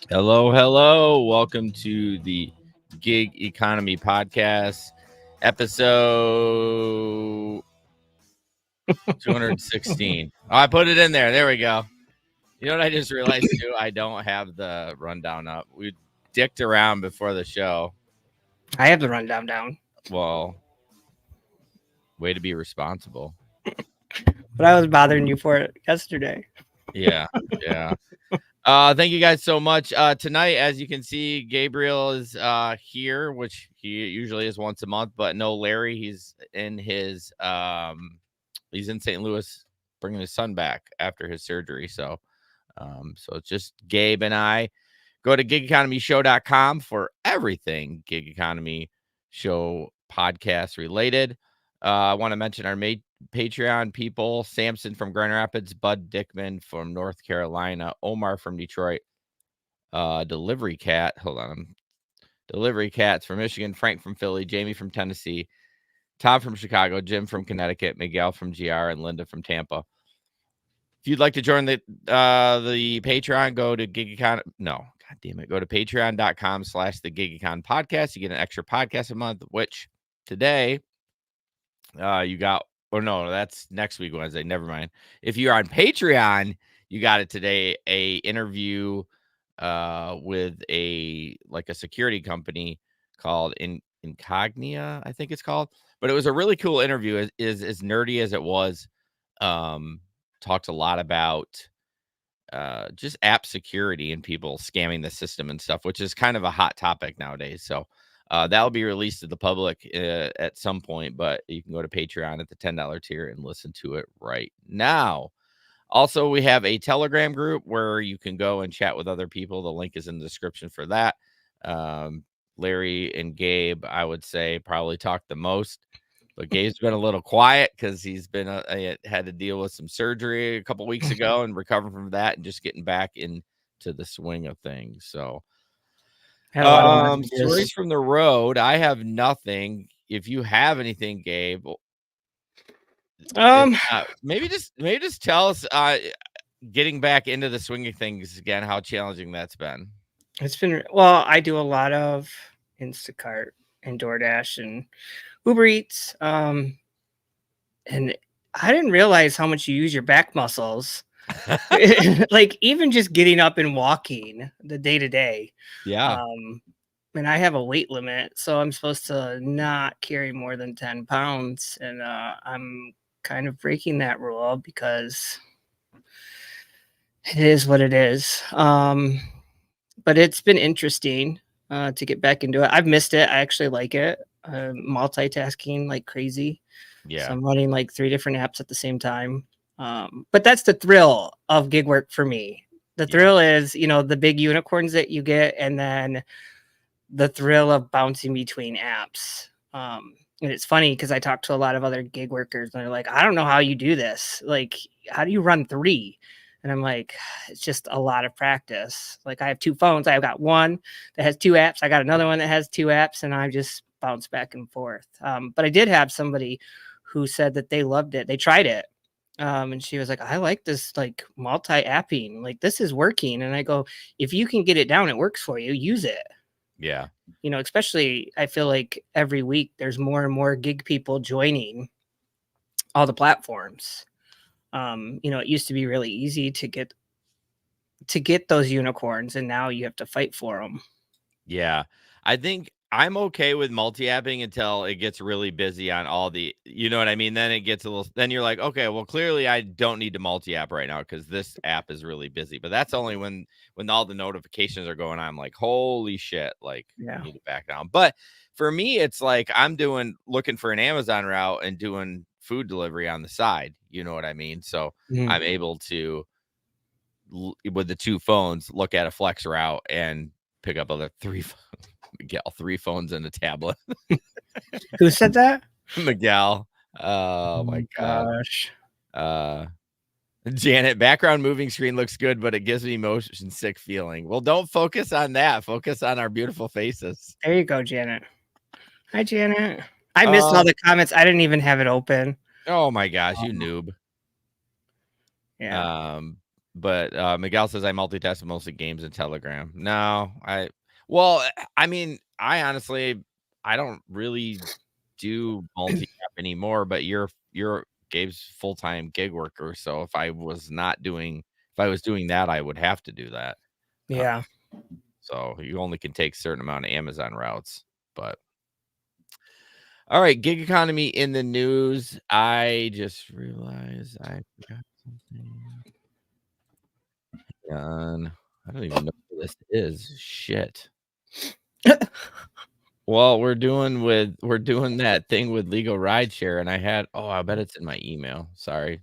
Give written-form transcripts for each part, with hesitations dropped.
Hello, hello. Welcome to the Gig Economy Podcast, episode 216. Oh, I put it in there. There we go. You know what I just realized too? I don't have the rundown up. We dicked around before the show. I have the rundown down, Well, way to be responsible. but I was bothering you for it yesterday. Yeah, yeah. Thank you guys so much. Tonight, as you can see, Gabriel is here, which he usually is once a month, but no Larry. He's in St. Louis bringing his son back after his surgery. So it's just Gabe and I. Go to gigeconomyshow.com for everything Gig Economy Show podcast related. I want to mention our Patreon people: Samson from Grand Rapids, Bud Dickman from North Carolina, Omar from Detroit, Delivery Cat. Hold on. Delivery Cats from Michigan, Frank from Philly, Jamie from Tennessee, Tom from Chicago, Jim from Connecticut, Miguel from GR, and Linda from Tampa. If you'd like to join the Patreon, go to GigEcon. No, God damn it. Go to patreon.com/the GigEcon podcast. You get an extra podcast a month, which today you got. Oh, no, that's next week, Wednesday. Never mind. If you're on Patreon, you got it today. A interview with a security company called Incognia, I think it's called. But it was a really cool interview. Is as nerdy as it was. Talked a lot about just app security and people scamming the system and stuff, which is kind of a hot topic nowadays. So that'll be released to the public at some point, but you can go to Patreon at the $10 tier and listen to it right now. Also, we have a Telegram group where you can go and chat with other people. The link is in the description for that. Larry and Gabe, I would say, probably talk the most. But Gabe's been a little quiet because he's been had to deal with some surgery a couple weeks ago and recovering from that and just getting back into the swing of things. So, Had a lot of stories from the road. I have nothing. If you have anything, Gabe, maybe just tell us getting back into the swing of things again, how challenging that's been. It's been I do a lot of Instacart and DoorDash and Uber Eats. And I didn't realize how much you use your back muscles. Like even just getting up and walking the day to day. Yeah. And I have a weight limit, so I'm supposed to not carry more than 10 pounds. And I'm kind of breaking that rule because it is what it is. But it's been interesting to get back into it. I've missed it. I actually like it. Multitasking like crazy. Yeah. So I'm running like 3 different apps at the same time. But that's the thrill of gig work for me. The thrill is, the big unicorns that you get, and then the thrill of bouncing between apps. And it's funny because I talk to a lot of other gig workers and they're like, I don't know how you do this. Like, how do you run 3? And I'm like, it's just a lot of practice. Like I have 2 phones. I've got one that has 2 apps. I got another one that has 2 apps, and I just bounce back and forth. But I did have somebody who said that they loved it. They tried it. And she was like, I like this like multi-apping. Like this is working. And I go, if you can get it down, it works for you. Use it. Yeah. Especially I feel like every week there's more and more gig people joining all the platforms. It used to be really easy to get those unicorns, and now you have to fight for them. Yeah. I think I'm okay with multi-apping until it gets really busy on all the, you know what I mean? Then it gets then you're like, okay, well, clearly I don't need to multi-app right now because this app is really busy. But that's only when all the notifications are going on. I'm like, holy shit, like, I need to back down. But for me, it's like I'm looking for an Amazon route and doing food delivery on the side. You know what I mean? So I'm able to, with the 2 phones, look at a flex route and pick up other 3 Miguel, 3 phones and a tablet. Who said that? Miguel. Oh my gosh. Janet, background moving screen looks good, but it gives me motion sick feeling. Well, don't focus on that. Focus on our beautiful faces. There you go, Janet. Hi, Janet. I missed all the comments. I didn't even have it open. Oh my gosh, you noob. Yeah. But Miguel says I multitask mostly games and Telegram. No, I mean, I honestly I don't really do multi app anymore, but you're Gabe's full-time gig worker, so if I was doing that, I would have to do that. Yeah. So you only can take a certain amount of Amazon routes, but all right, gig economy in the news. I just realized I forgot something. Hang on. I don't even know what this is. Shit. Well, we're doing that thing with LegalRideshare, and I bet it's in my email. Sorry.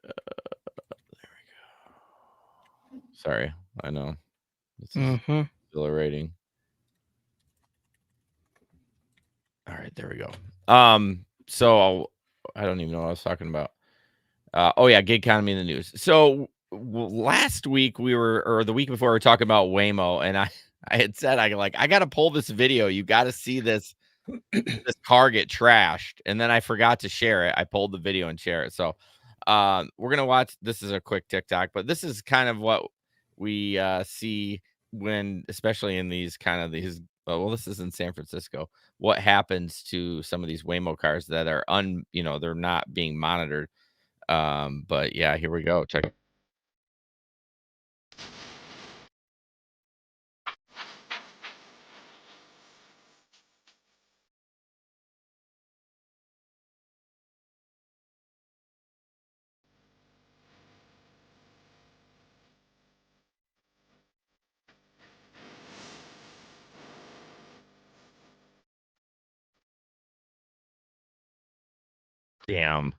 There we go. Sorry. I know. This is exhilarating. All right, there we go. So I don't even know what I was talking about. Oh yeah, gig economy in the news. So last week or the week before we were talking about Waymo, and I had said I got to pull this video. You got to see this car get trashed, and then I forgot to share it. I pulled the video and share it. So we're gonna watch. This is a quick TikTok, but this is kind of what we see when, especially in these well, this is in San Francisco. What happens to some of these Waymo cars that are they're not being monitored. But yeah, here we go. Check. Damn.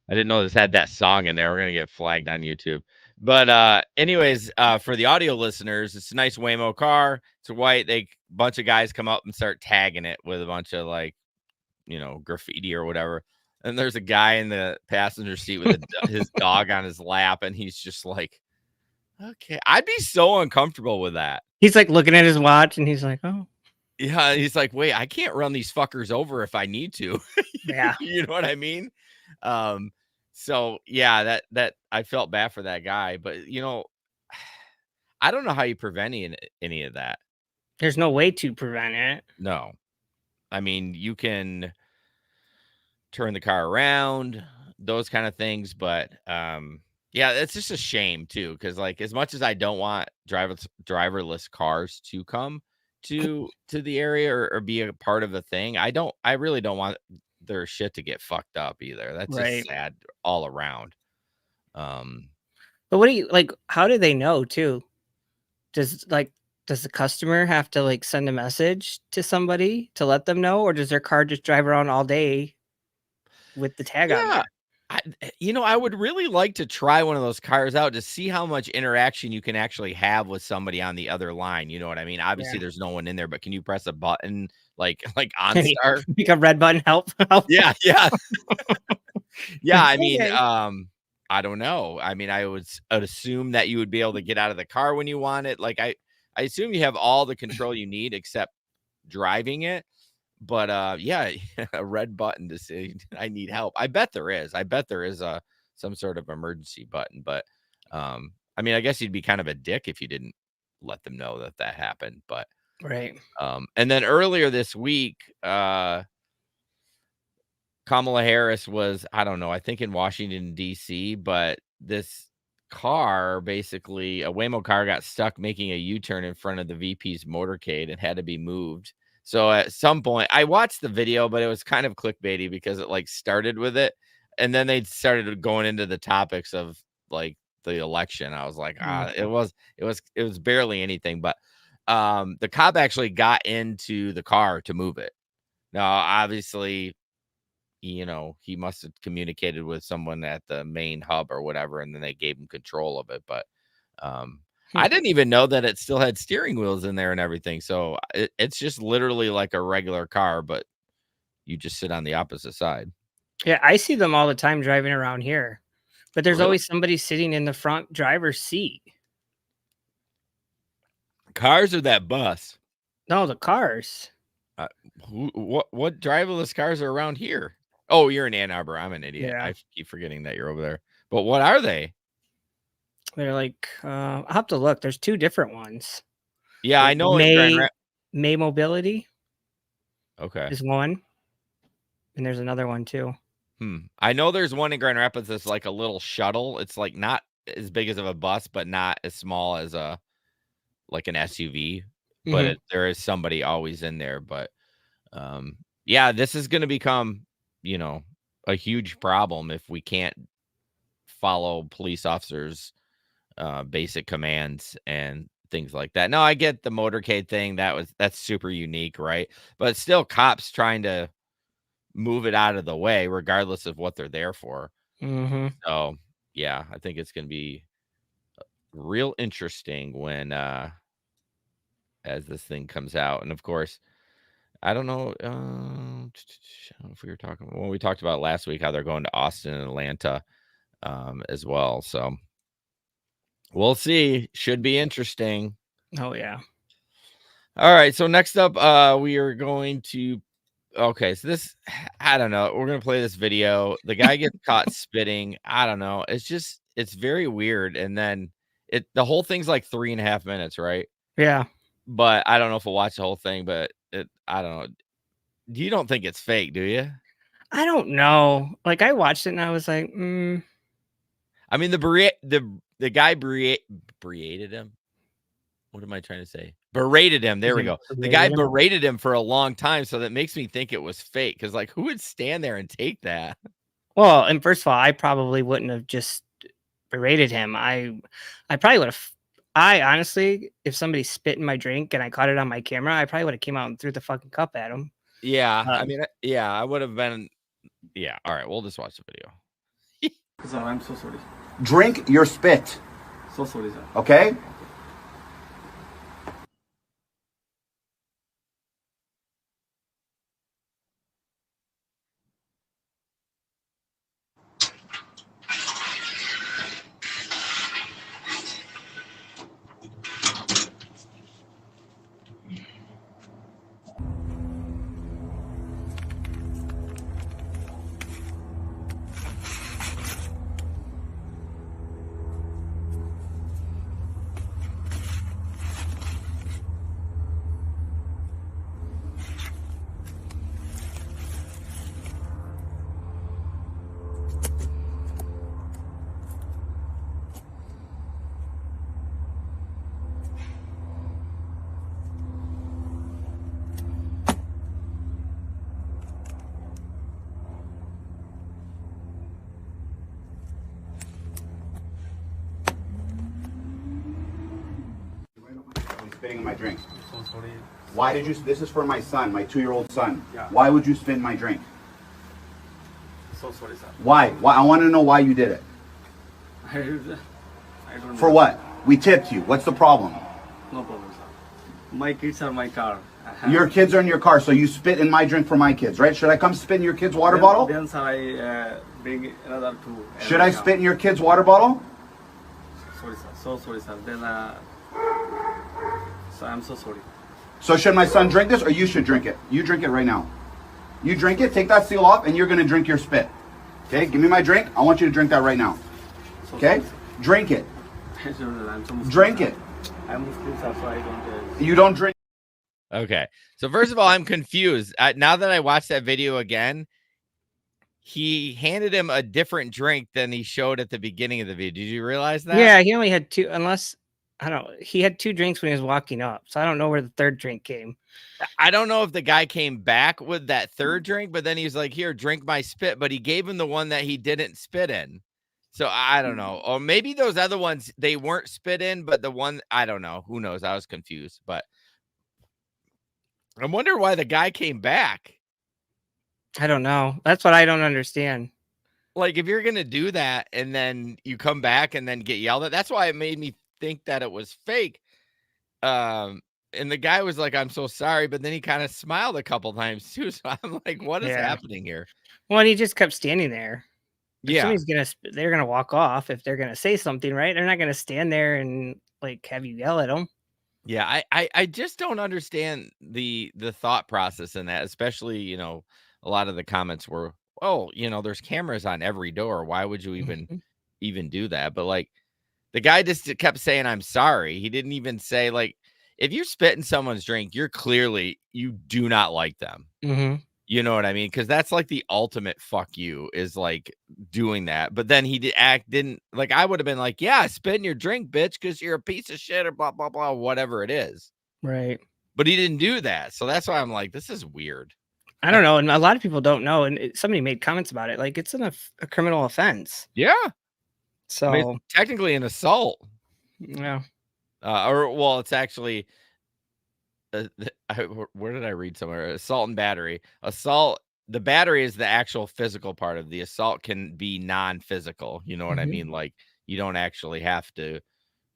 I didn't know this had that song in there. We're gonna get flagged on YouTube. But anyways, for the audio listeners, it's a nice Waymo car. It's white. Bunch of guys come up and start tagging it with a bunch of graffiti or whatever. And there's a guy in the passenger seat with his dog on his lap, and he's just like, okay. I'd be so uncomfortable with that. He's like looking at his watch and he's like, oh. Yeah, he's like, wait, I can't run these fuckers over if I need to. Yeah. You know what I mean? So yeah, that I felt bad for that guy, but I don't know how you prevent any of that. There's no way to prevent it. No. I mean, you can turn the car around, those kind of things, but yeah, it's just a shame too, because as much as I don't want driverless cars to come to the area or be a part of the thing, I really don't want their shit to get fucked up either. That's just sad all around. But what do you how do they know too? Does the customer have to send a message to somebody to let them know, or does their car just drive around all day with the tag on there? I would really like to try one of those cars out to see how much interaction you can actually have with somebody on the other line. You know what I mean? Obviously, there's no one in there, but can you press a button like OnStar? Make a red button help? Yeah. Yeah, I mean, I don't know. I mean, I would assume that you would be able to get out of the car when you want it. I assume you have all the control you need except driving it. But yeah, a red button to say I need help. I bet there is. Some sort of emergency button. But I mean, I guess you'd be kind of a dick if you didn't let them know that happened. But right. And then earlier this week, Kamala Harris was, I don't know, I think in Washington, D.C., but this car, basically, a Waymo car got stuck making a U-turn in front of the VP's motorcade and had to be moved. So at some point, I watched the video, but it was kind of clickbaity because it started with it. And then they started going into the topics of the election. I was like, it was barely anything, but the cop actually got into the car to move it. Now, obviously, he must have communicated with someone at the main hub or whatever, and then they gave him control of it. But I didn't even know that it still had steering wheels in there and everything. So it's just literally like a regular car, but you just sit on the opposite side. Yeah, I see them all the time driving around here, but there's Really? always somebody sitting in the front driver's seat. Cars or that bus? No, the cars. What driverless cars are around here? Oh, you're in Ann Arbor. I'm an idiot. Yeah. I keep forgetting that you're over there. But what are they? They're like, I'll have to look. There's 2 different ones. Yeah, I There's know in Grand Rapids. May Mobility Okay. is one, and there's another one too. I know there's one in Grand Rapids that's like a little shuttle. It's like not as big as of a bus, but not as small as like an SUV. But there is somebody always in there. But yeah, this is going to become, a huge problem if we can't follow police officers' basic commands and things like that. No, I get the motorcade thing. That's super unique, right? But still, cops trying to move it out of the way, regardless of what they're there for. So, yeah, I think it's going to be real interesting when as this thing comes out. And of course, I don't know. I don't know if we were talking. Well, we talked about last week how they're going to Austin and Atlanta as well. So we'll see. Should be interesting. Oh yeah. All right. So next up, we are going to. Okay, so this, I don't know. We're gonna play this video. The guy gets caught spitting. I don't know. It's very weird. And then the whole thing's like 3.5 minutes, right? Yeah. But I don't know if we'll watch the whole thing. But I don't know. You don't think it's fake, do you? I don't know. Like I watched it and I was like, I mean, the guy berated him. What am I trying to say? Berated him. There we go. The guy berated him for a long time, so that makes me think it was fake. Because, like, who would stand there and take that? Well, and first of all, I probably wouldn't have just berated him. I probably would have. I honestly, if somebody spit in my drink and I caught it on my camera, I probably would have came out and threw the fucking cup at him. Yeah, I mean, yeah, I would have been. Yeah, all right, we'll just watch the video. Sir, I'm so sorry. Drink your spit. So sorry, sir. Okay? Spitting in my drink. So sorry. Why did you? This is for my son, my 2-year-old son. Yeah. Why would you spit in my drink? So sorry, sir. Why? Why? I want to know why you did it. I don't For know. what? We tipped you. What's the problem? No problem, sir. My kids are my car. Your kids are in your car, so you spit in my drink for my kids, right? Should I come spit in your kid's water bottle? Then, sir, I bring another two. Should I spit in your kid's water bottle? Sorry, sir. So sorry, sir. Then, so I'm so sorry. So should my son drink this, or you should drink it? You drink it right now. You drink it, take that seal off, and you're gonna drink your spit. Okay, give me my drink. I want you to drink that right now. So Okay? sorry, Drink it. sir. I'm so Muslim, Drink sir. it. I'm Muslim, sir, so I don't. You don't drink. Okay, so first of all, I'm confused. Now that I watched that video again, he handed him a different drink than he showed at the beginning of the video. Did you realize that? Yeah, he only had 2, unless I don't know. He had 2 drinks when he was walking up, so I don't know where the 3rd drink came. I don't know if the guy came back with that 3rd drink, but then he's like, "Here, drink my spit," but he gave him the one that he didn't spit in. So I don't know. Or maybe those other ones, they weren't spit in, but the one, I don't know. Who knows? I was confused, but I wonder why the guy came back. I don't know. That's what I don't understand. Like, if you're going to do that and then you come back and then get yelled at, that's why it made me think that it was fake. And the guy was like, "I'm so sorry," but then he kind of smiled a couple times too. So I'm like, what is happening here? Well, and he just kept standing there. If Yeah. somebody's they're gonna walk off if they're gonna say something, right? They're not gonna stand there and like have you yell at them. Yeah, I just don't understand the thought process in that, especially, a lot of the comments were oh, there's cameras on every door. Why would you even do that? But like the guy just kept saying, I'm sorry. He didn't even say, like, if you spit in someone's drink, you do not like them. Mm-hmm. You know what I mean? Because that's like the ultimate fuck you is like doing that. But then he didn't like, I would have been like, yeah, spit in your drink, bitch, because you're a piece of shit or blah, blah, blah, whatever it is. Right. But he didn't do that. So that's why I'm like, this is weird. I don't know. And a lot of people don't know. And somebody made comments about it. Like, it's a criminal offense. Yeah. So, I mean, it's technically an assault. yeah. It's actually, where did I read somewhere? Assault and battery. Assault, the battery is the actual physical part of the assault can be non-physical. You know what I mean? Like, you don't actually have to,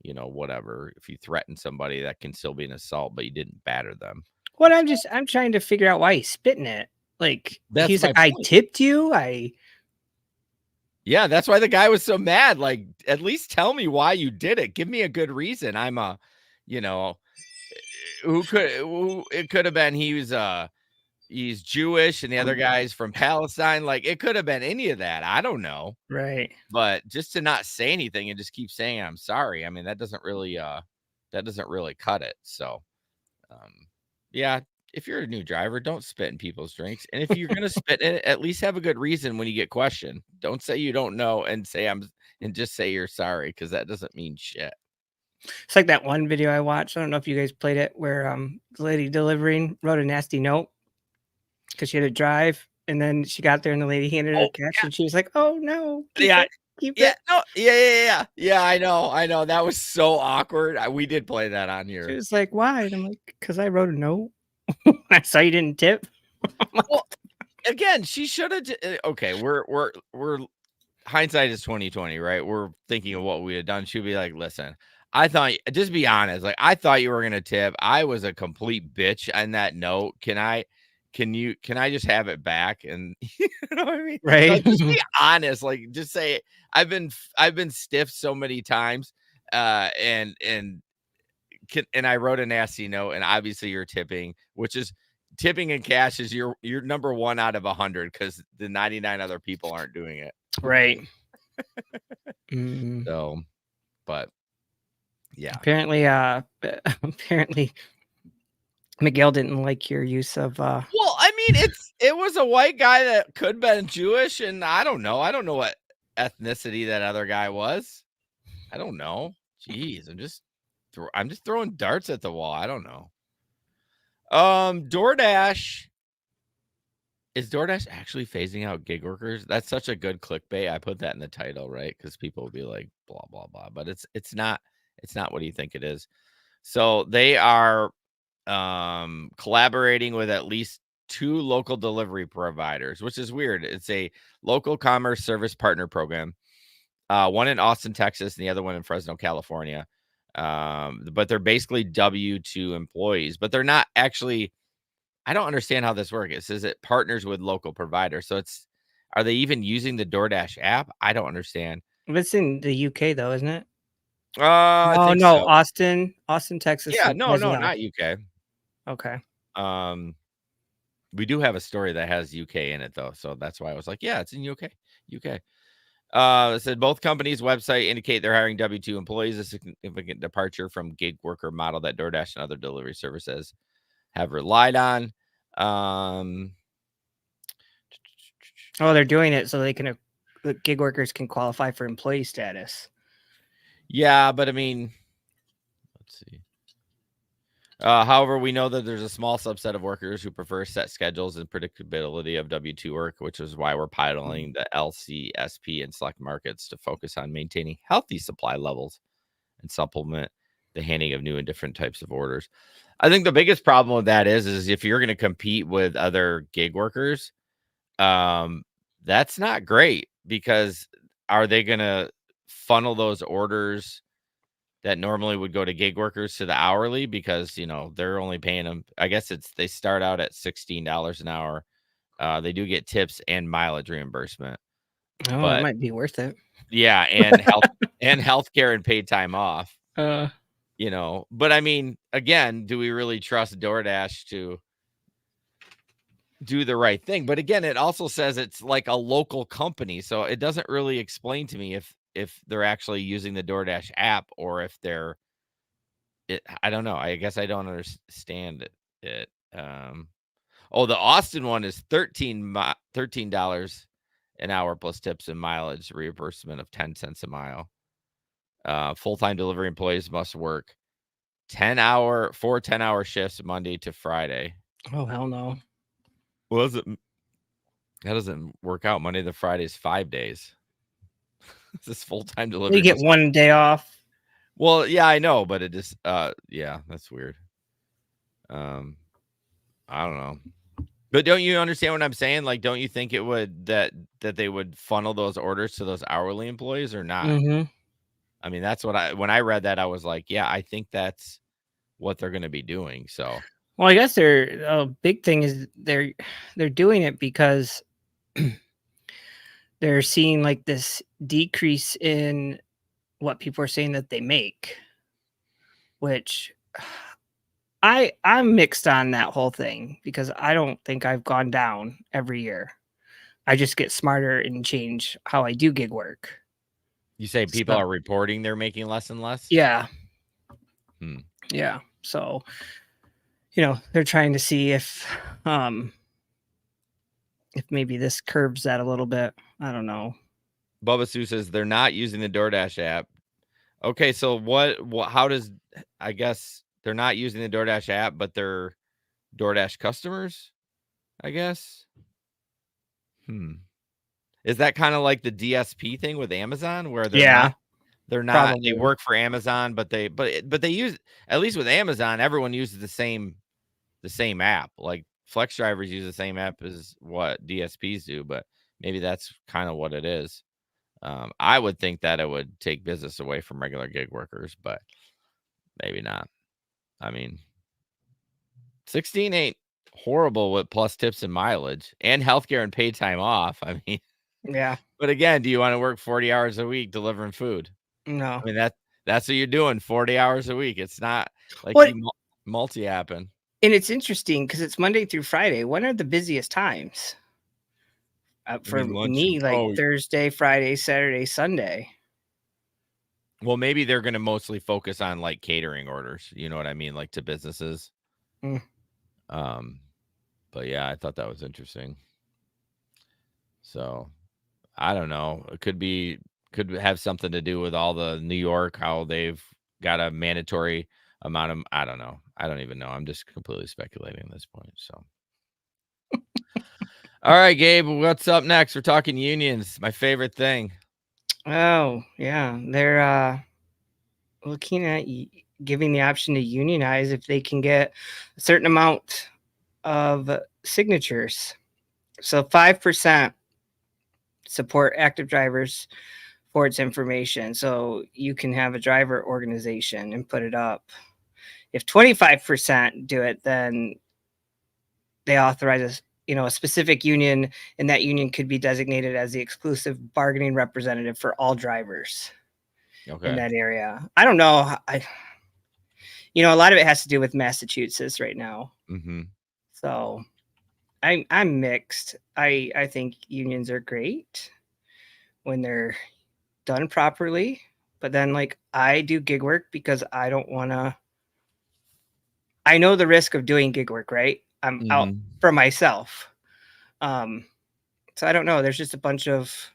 whatever. If you threaten somebody, that can still be an assault, but you didn't batter them. What I'm trying to figure out why he's spitting it. Like, That's he's my like, I point. tipped you. Yeah, that's why the guy was so mad. Like, at least tell me why you did it. Give me a good reason. I'm it could have been he's Jewish and the other guy's from Palestine. Like, it could have been any of that. I don't know. Right. But just to not say anything and just keep saying I'm sorry. I mean, that doesn't really cut it. So yeah, if you're a new driver, don't spit in people's drinks. And if you're gonna spit in it, at least have a good reason when you get questioned. Don't say you don't know and just say you're sorry, because that doesn't mean shit. It's like that one video I watched. I don't know if you guys played it, where the lady delivering wrote a nasty note because she had to drive, and then she got there and the lady handed her cash, and she was like, "Oh no, keep it." No, yeah. I know. That was so awkward. We did play that on here. She was like, "Why?" And I'm like, "Because I wrote a note. I saw you didn't tip." Well, again, she should have. Okay, we're hindsight is 2020, right? We're thinking of what we had done. She'd be like, "Listen, I thought, just be honest. Like, I thought you were gonna tip. I was a complete bitch on that note. Can I just have it back?" And you know what I mean? Right. Like, just be honest. Like, just say I've been stiffed so many times, and I wrote a nasty note, and obviously you're tipping, which is tipping in cash is your number 1 out of 100 because the 99 other people aren't doing it. Right. So, but yeah. Apparently, Miguel didn't like your use of. Well, I mean, it was a white guy that could have been Jewish, and I don't know what ethnicity that other guy was. I don't know. Jeez, I'm just throwing darts at the wall. I don't know. DoorDash. Is DoorDash actually phasing out gig workers? That's such a good clickbait. I put that in the title, right? Because people will be like, blah, blah, blah. But it's not what do you think it is? So they are collaborating with at least 2 local delivery providers, which is weird. It's a local commerce service partner program. One in Austin, Texas, and the other one in Fresno, California. But they're basically W-2 employees, but they're not actually. I don't understand how this works. It says it partners with local providers. So are they even using the DoorDash app? I don't understand. It's in the UK though, isn't it? I think no, so. Austin, Texas. Yeah, no, not UK. Okay. We do have a story that has UK in it though, so that's why I was like, yeah, it's in UK. It said both companies' website indicate they're hiring W-2 employees, a significant departure from gig worker model that DoorDash and other delivery services have relied on. They're doing it so the gig workers can qualify for employee status. Yeah, but I mean, let's see. However, we know that there's a small subset of workers who prefer set schedules and predictability of W-2 work, which is why we're piloting the LCSP in select markets to focus on maintaining healthy supply levels and supplement the handing of new and different types of orders. I think the biggest problem with that is if you're going to compete with other gig workers, that's not great, because are they going to funnel those orders that normally would go to gig workers to the hourly, because they're only paying them, I guess they start out at $16 an hour. They do get tips and mileage reimbursement. It might be worth it. Yeah, and healthcare and paid time off. But I mean, again, do we really trust DoorDash to do the right thing. But again, it also says it's like a local company, so it doesn't really explain to me if they're actually using the DoorDash app or if they're I don't know. I guess I don't understand it. Oh, the Austin one is $13 an hour plus tips and mileage reimbursement of 10 cents a mile. Full-time delivery employees must work 4 10-hour shifts Monday to Friday. Oh, hell no. Well, that doesn't work out. Monday to Friday is 5 days. This full-time delivery. You get one day off. Well, yeah, I know, but it just yeah, that's weird. I don't know. But don't you understand what I'm saying? Like, don't you think it would that they would funnel those orders to those hourly employees or not? Mm-hmm. I mean, that's what when I read that, I was like, yeah, I think that's what they're going to be doing. So, well, I guess a big thing is they're doing it because they're seeing like this decrease in what people are saying that they make, which I'm mixed on that whole thing because I don't think I've gone down every year. I just get smarter and change how I do gig work. You say people are reporting they're making less and less? Yeah. Hmm. Yeah. So, they're trying to see if maybe this curbs that a little bit. I don't know. Bubba Sue says they're not using the DoorDash app. Okay, so how does, I guess they're not using the DoorDash app, but they're DoorDash customers, I guess. Is that kind of like the DSP thing with Amazon where they're not probably. They work for Amazon, but they use, at least with Amazon, everyone uses the same app. Like flex drivers use the same app as what DSPs do, but maybe that's kind of what it is. I would think that it would take business away from regular gig workers, but maybe not. I mean, 16 ain't horrible with plus tips and mileage and healthcare and paid time off. I mean, yeah. But again, do you want to work 40 hours a week delivering food? No. I mean, that's what you're doing, 40 hours a week. It's not like you multi-apping. And it's interesting because it's Monday through Friday. When are the busiest times? For me, like Thursday, Friday, Saturday, Sunday. Well, maybe they're going to mostly focus on like catering orders. You know what I mean? Like to businesses. Mm. But yeah, I thought that was interesting. So I don't know. It could have something to do with all the New York, how they've got a mandatory amount of, I don't know. I don't even know. I'm just completely speculating at this point. So. All right, Gabe, what's up next? We're talking unions, my favorite thing. Oh, yeah. They're looking at giving the option to unionize if they can get a certain amount of signatures. So 5% support active drivers for its information. So you can have a driver organization and put it up. If 25% do it, then they authorize a specific union, and that union could be designated as the exclusive bargaining representative for all drivers in that area. I don't know. A lot of it has to do with Massachusetts right now. Mm-hmm. So I'm mixed. I think unions are great when they're done properly, but then like I do gig work because I don't want to. I know the risk of doing gig work, right? I'm out for myself. So I don't know. There's just a bunch of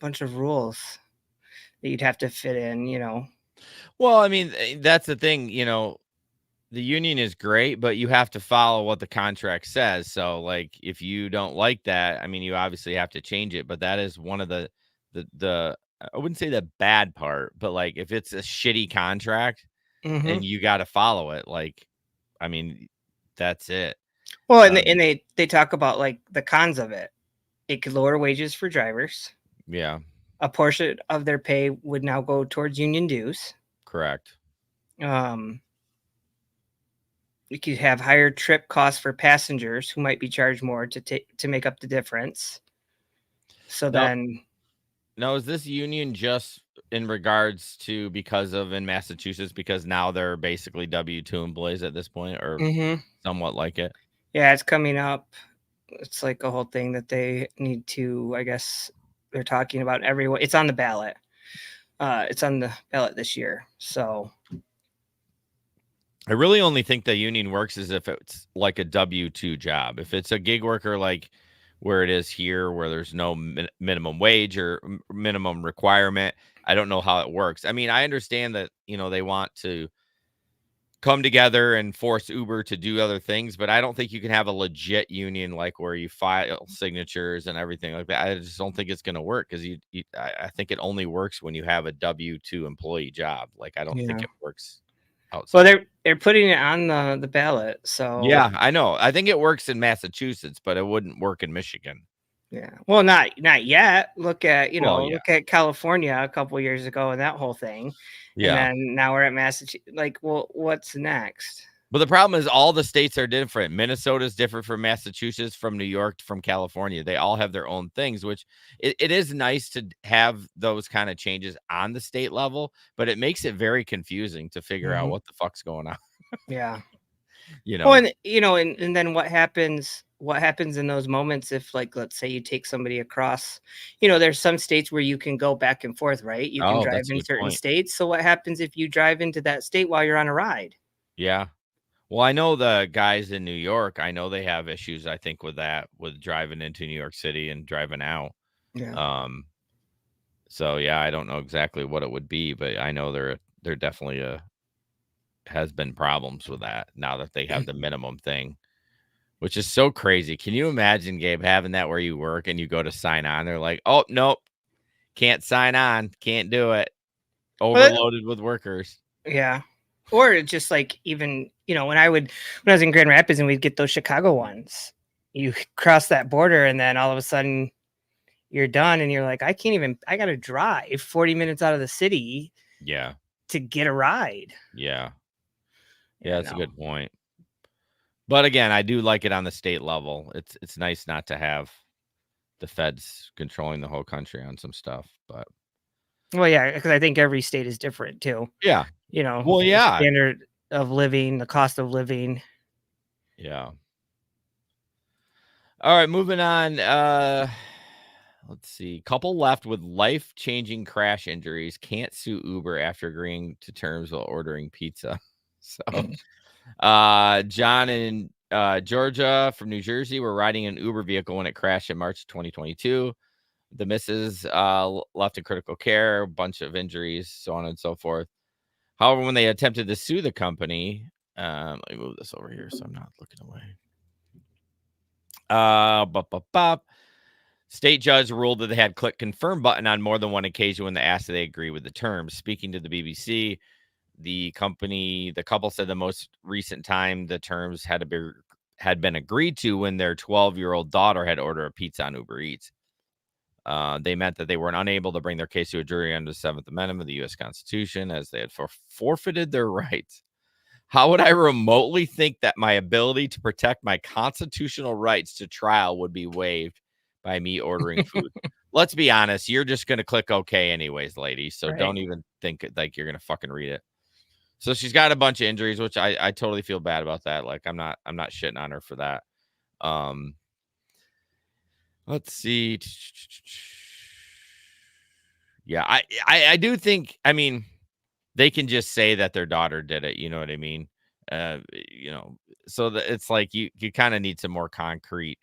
rules that you'd have to fit in, Well, I mean, that's the thing, the union is great, but you have to follow what the contract says. So like, if you don't like that, I mean, you obviously have to change it, but that is one of the I wouldn't say the bad part, but like if it's a shitty contract and you got to follow it, like, I mean, that's it. Well, and they talk about like the cons of it. It could lower wages for drivers. Yeah. A portion of their pay would now go towards union dues. Correct. You could have higher trip costs for passengers who might be charged more to make up the difference. So now, is this union just in regards to in Massachusetts because now they're basically W-2 employees at this point, or somewhat like it? Yeah, it's coming up. It's like a whole thing that they need to, I guess they're talking about everyone. It's on the ballot. It's on the ballot this year. So I really only think the union works is if it's like a W-2 job. If it's a gig worker like where it is here, where there's no minimum wage or minimum requirement, I don't know how it works. I mean, I understand that, they want to come together and force Uber to do other things, but I don't think you can have a legit union like where you file signatures and everything like that. I just don't think it's going to work because I think it only works when you have a W-2 employee job. Like, I don't think yeah. it works Well, outside. they're putting it on the ballot. So Yeah, I know. I think it works in Massachusetts, but it wouldn't work in Michigan. yeah. Well, not yet. Look at Well, yeah. look at California a couple years ago and that whole thing. And Yeah. then now we're at Massachusetts. Like, well, what's next? But the problem is all the states are different. Minnesota's different from Massachusetts, from New York, from California. They all have their own things, which it is nice to have those kind of changes on the state level, but it makes it very confusing to figure out what the fuck's going on. Yeah. You Well, know? and then what happens in those moments if, like, let's say you take somebody across, there's some states where you can go back and forth, right? You can Oh, drive that's a in good certain point. states. So what happens if you drive into that state while you're on a ride? Yeah. Well, I know the guys in New York, I know they have issues, I think, with that, with driving into New York City and driving out. Yeah. So yeah, I don't know exactly what it would be, but I know they're definitely has been problems with that now that they have the minimum thing, which is so crazy. Can you imagine, Gabe, having that where you work and you go to sign on? They're like, oh, nope, can't sign on, can't do it. Well, Overloaded with workers. yeah. Or it's just like, even, when I was in Grand Rapids and we'd get those Chicago ones, you cross that border and then all of a sudden you're done and you're like, I got to drive 40 minutes out of the city Yeah. to get a ride. Yeah. Yeah, Yeah, that's a no. good point. But again, I do like it on the state level. It's nice not to have the feds controlling the whole country on some stuff, but Well, yeah, because I think every state is different too. yeah. Well, The yeah. standard of living, the cost of living. Yeah. All right, moving on. Let's see. Couple left with life-changing crash injuries can't sue Uber after agreeing to terms while ordering pizza. So, John in Georgia from New Jersey were riding an Uber vehicle when it crashed in March 2022. The missus left in critical care, a bunch of injuries, so on and so forth. However, when they attempted to sue the company, let me move this over here so I'm not looking away. State judge ruled that they had click confirm button on more than one occasion when they asked if they agree with the terms. Speaking to the BBC, the couple said the most recent time the terms had been agreed to when their 12-year-old daughter had ordered a pizza on Uber Eats. They meant that they were unable to bring their case to a jury under the 7th Amendment of the U.S. Constitution as they had forfeited their rights. How would I remotely think that my ability to protect my constitutional rights to trial would be waived by me ordering food? Let's be honest. You're just going to click OK anyways, lady. So Right. don't even think like you're going to fucking read it. So she's got a bunch of injuries, which I totally feel bad about that. Like I'm not shitting on her for that. Let's see. Yeah, I do think, I mean, they can just say that their daughter did it. You know what I mean? So it's like you kind of need some more concrete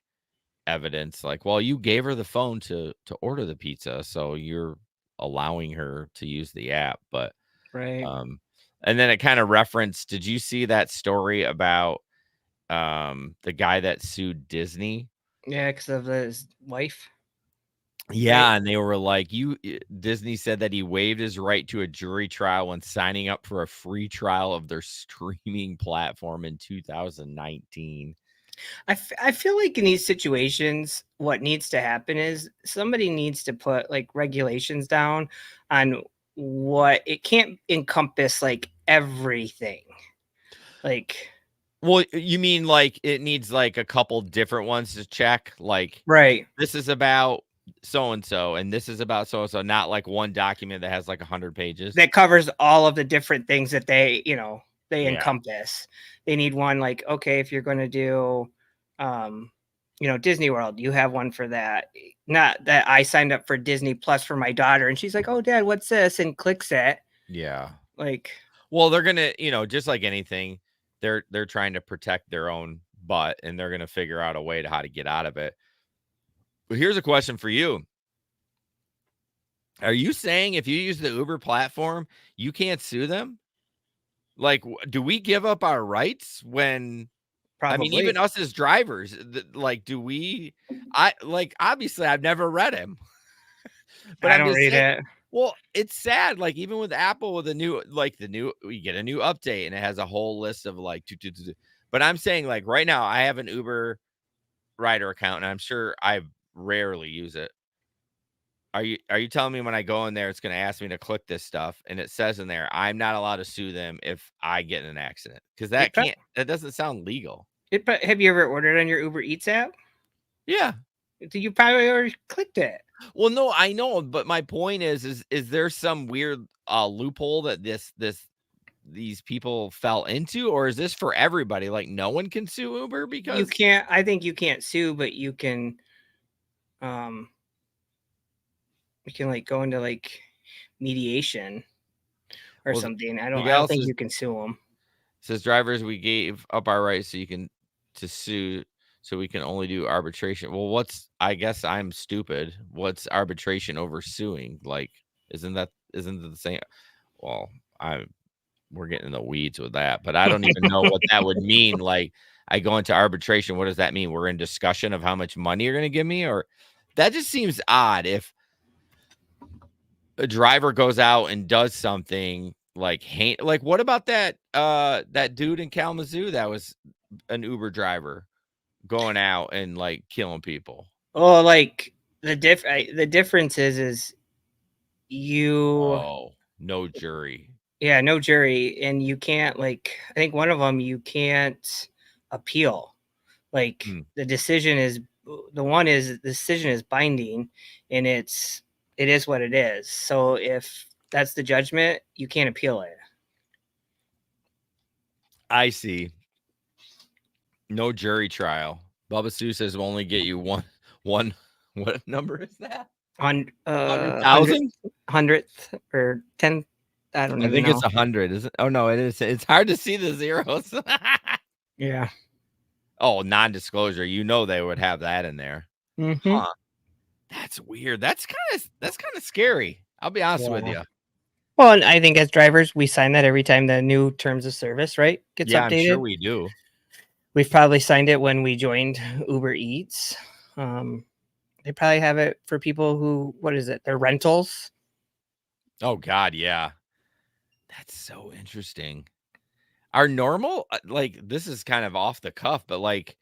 evidence. Like, well, you gave her the phone to order the pizza, so you're allowing her to use the app. But Right. and then it kind of referenced. Did you see that story about the guy that sued Disney? Yeah, because of his wife. Yeah, Right. and they were like, Disney said that he waived his right to a jury trial when signing up for a free trial of their streaming platform in 2019. I feel like in these situations, what needs to happen is somebody needs to put like regulations down on what it can't encompass, like everything. Like, Well, you mean like it needs like a couple different ones to check? Like, right. this is about so-and-so, and this is about so-and-so, not like one document that has like 100 pages. That covers all of the different things that they Yeah. encompass. They need one like, okay, if you're going to do Disney World, you have one for that. Not that I signed up for Disney Plus for my daughter, and she's like, "Oh, Dad, what's this?" and clicks it. Yeah. Like, Well, they're gonna, just like anything, they're trying to protect their own butt, and they're gonna figure out a way to how to get out of it. But here's a question for you. Are you saying if you use the Uber platform, you can't sue them? Like, do we give up our rights when? I mean, probably. even us as drivers, like, do we? Obviously, I've never read him, but I I'm don't just read saying. it. Well, it's sad. Like, even with Apple, with we get a new update, and it has a whole list of like, but I'm saying, like, right now, I have an Uber rider account, and I'm sure I rarely use it. Are you telling me when I go in there, it's going to ask me to click this stuff, and it says in there, I'm not allowed to sue them if I get in an accident? Because that doesn't sound legal. Have you ever ordered on your Uber Eats app? Yeah. You probably already clicked it. Well, no, I know, but my point is there some weird loophole that these people fell into, or is this for everybody? Like, no one can sue Uber because You can't. I think you can't sue, but you can. You can like go into like mediation or something. I don't think you can sue them. Says drivers, we gave up our rights to sue, so we can only do arbitration. Well, I guess I'm stupid. What's arbitration over suing? Like, isn't it the same? Well, we're getting in the weeds with that, but I don't even know what that would mean. Like, I go into arbitration. What does that mean? We're in discussion of how much money you're going to give me, or that just seems odd. If a driver goes out and does something like what about that dude in Kalamazoo that was an Uber driver going out and like killing people? Oh, like the difference is No jury. Yeah, no jury, and you can't I think one of them you can't appeal. Like the decision is binding, and it is what it is. So if that's the judgment, you can't appeal it. I see. No jury trial. Bubba Sue says we'll only get you one. What number is that? On 100,000? 100th or 10. I don't even know. I think it's 100. Is it? Oh no, it is. It's hard to see the zeros. Yeah. Oh, non-disclosure. They would have that in there. Mm-hmm. Huh. That's weird. That's kind of scary. I'll be honest with you. Well, and I think as drivers, we sign that every time the new terms of service, right, gets updated. I'm sure we do. We've probably signed it when we joined Uber Eats. They probably have it for people who, they're rentals. Oh God, yeah. That's so interesting. Our normal, this is kind of off the cuff, but like,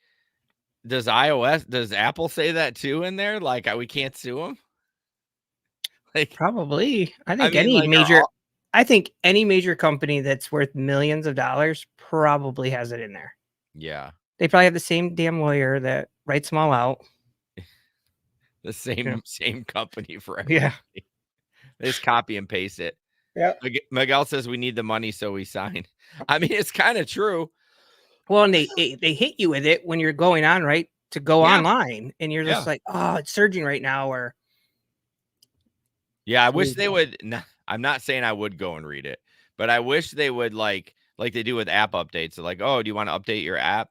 does Apple say that too in there? Like, we can't sue them? Like, probably. I think any major company that's worth millions of dollars probably has it in there. Yeah. They probably have the same damn lawyer that writes them all out. The same company for everything. Yeah. They just copy and paste it. Yeah. Miguel says we need the money, so we sign. I mean, it's kind of true. Well, and they hit you with it when you're going on, right, to go online, and you're just like, oh, it's surging right now, or. Yeah, I wish they would. I'm not saying I would go and read it, but I wish they would like they do with app updates. So like, oh, do you want to update your app?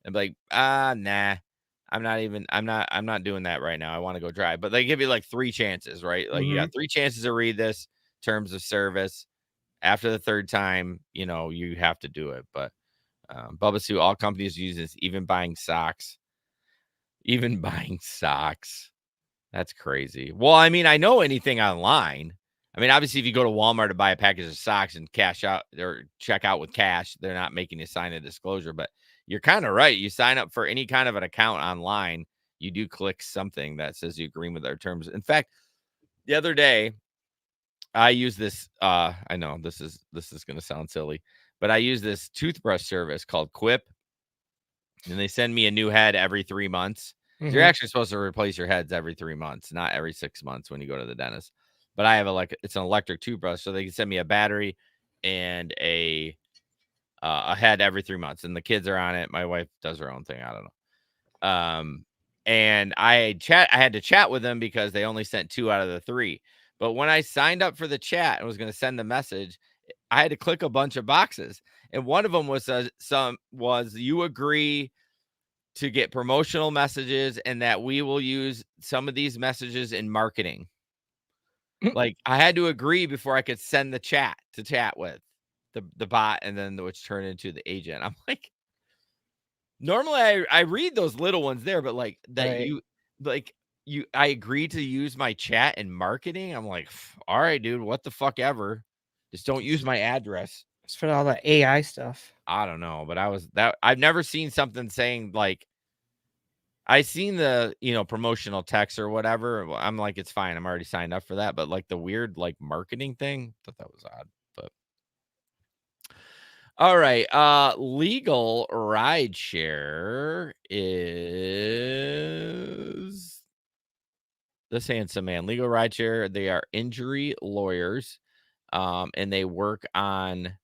And be like, nah, I'm not doing that right now. I want to go drive. But they give you like 3 chances, right? Like you got 3 chances to read this terms of service. After the 3rd time, you have to do it. But Bubba Sue, all companies use this, even buying socks. That's crazy. Well, I mean, I know anything online. I mean, obviously, if you go to Walmart to buy a package of socks and cash out or check out with cash, they're not making you sign a disclosure. But you're kind of right. You sign up for any kind of an account online, you do click something that says you agree with their terms. In fact, the other day, I use this. I know this is going to sound silly, but I use this toothbrush service called Quip, and they send me a new head every 3 months. Mm-hmm. You're actually supposed to replace your heads every 3 months, not every 6 months when you go to the dentist. But I have it's an electric toothbrush, so they can send me a battery and a head every 3 months. And the kids are on it. My wife does her own thing. I don't know. And I had to chat with them because they only sent 2 out of the 3. But when I signed up for the chat and was going to send the message, I had to click a bunch of boxes. And one of them was you agree to get promotional messages and that we will use some of these messages in marketing. Like I had to agree before I could send the chat to chat with the bot, and then which turned into the agent. I'm like, normally I read those little ones there, but like that I agreed to use my chat in marketing. I'm like, all right, dude, what the fuck ever. Just don't use my address. It's for all the AI stuff. I don't know, but I've never seen something saying like, I seen the, promotional text or whatever. I'm like, it's fine. I'm already signed up for that. But like the weird, like marketing thing, thought that was odd, but all right. Legal Rideshare is this handsome man. Legal Rideshare. They are injury lawyers. And they work on,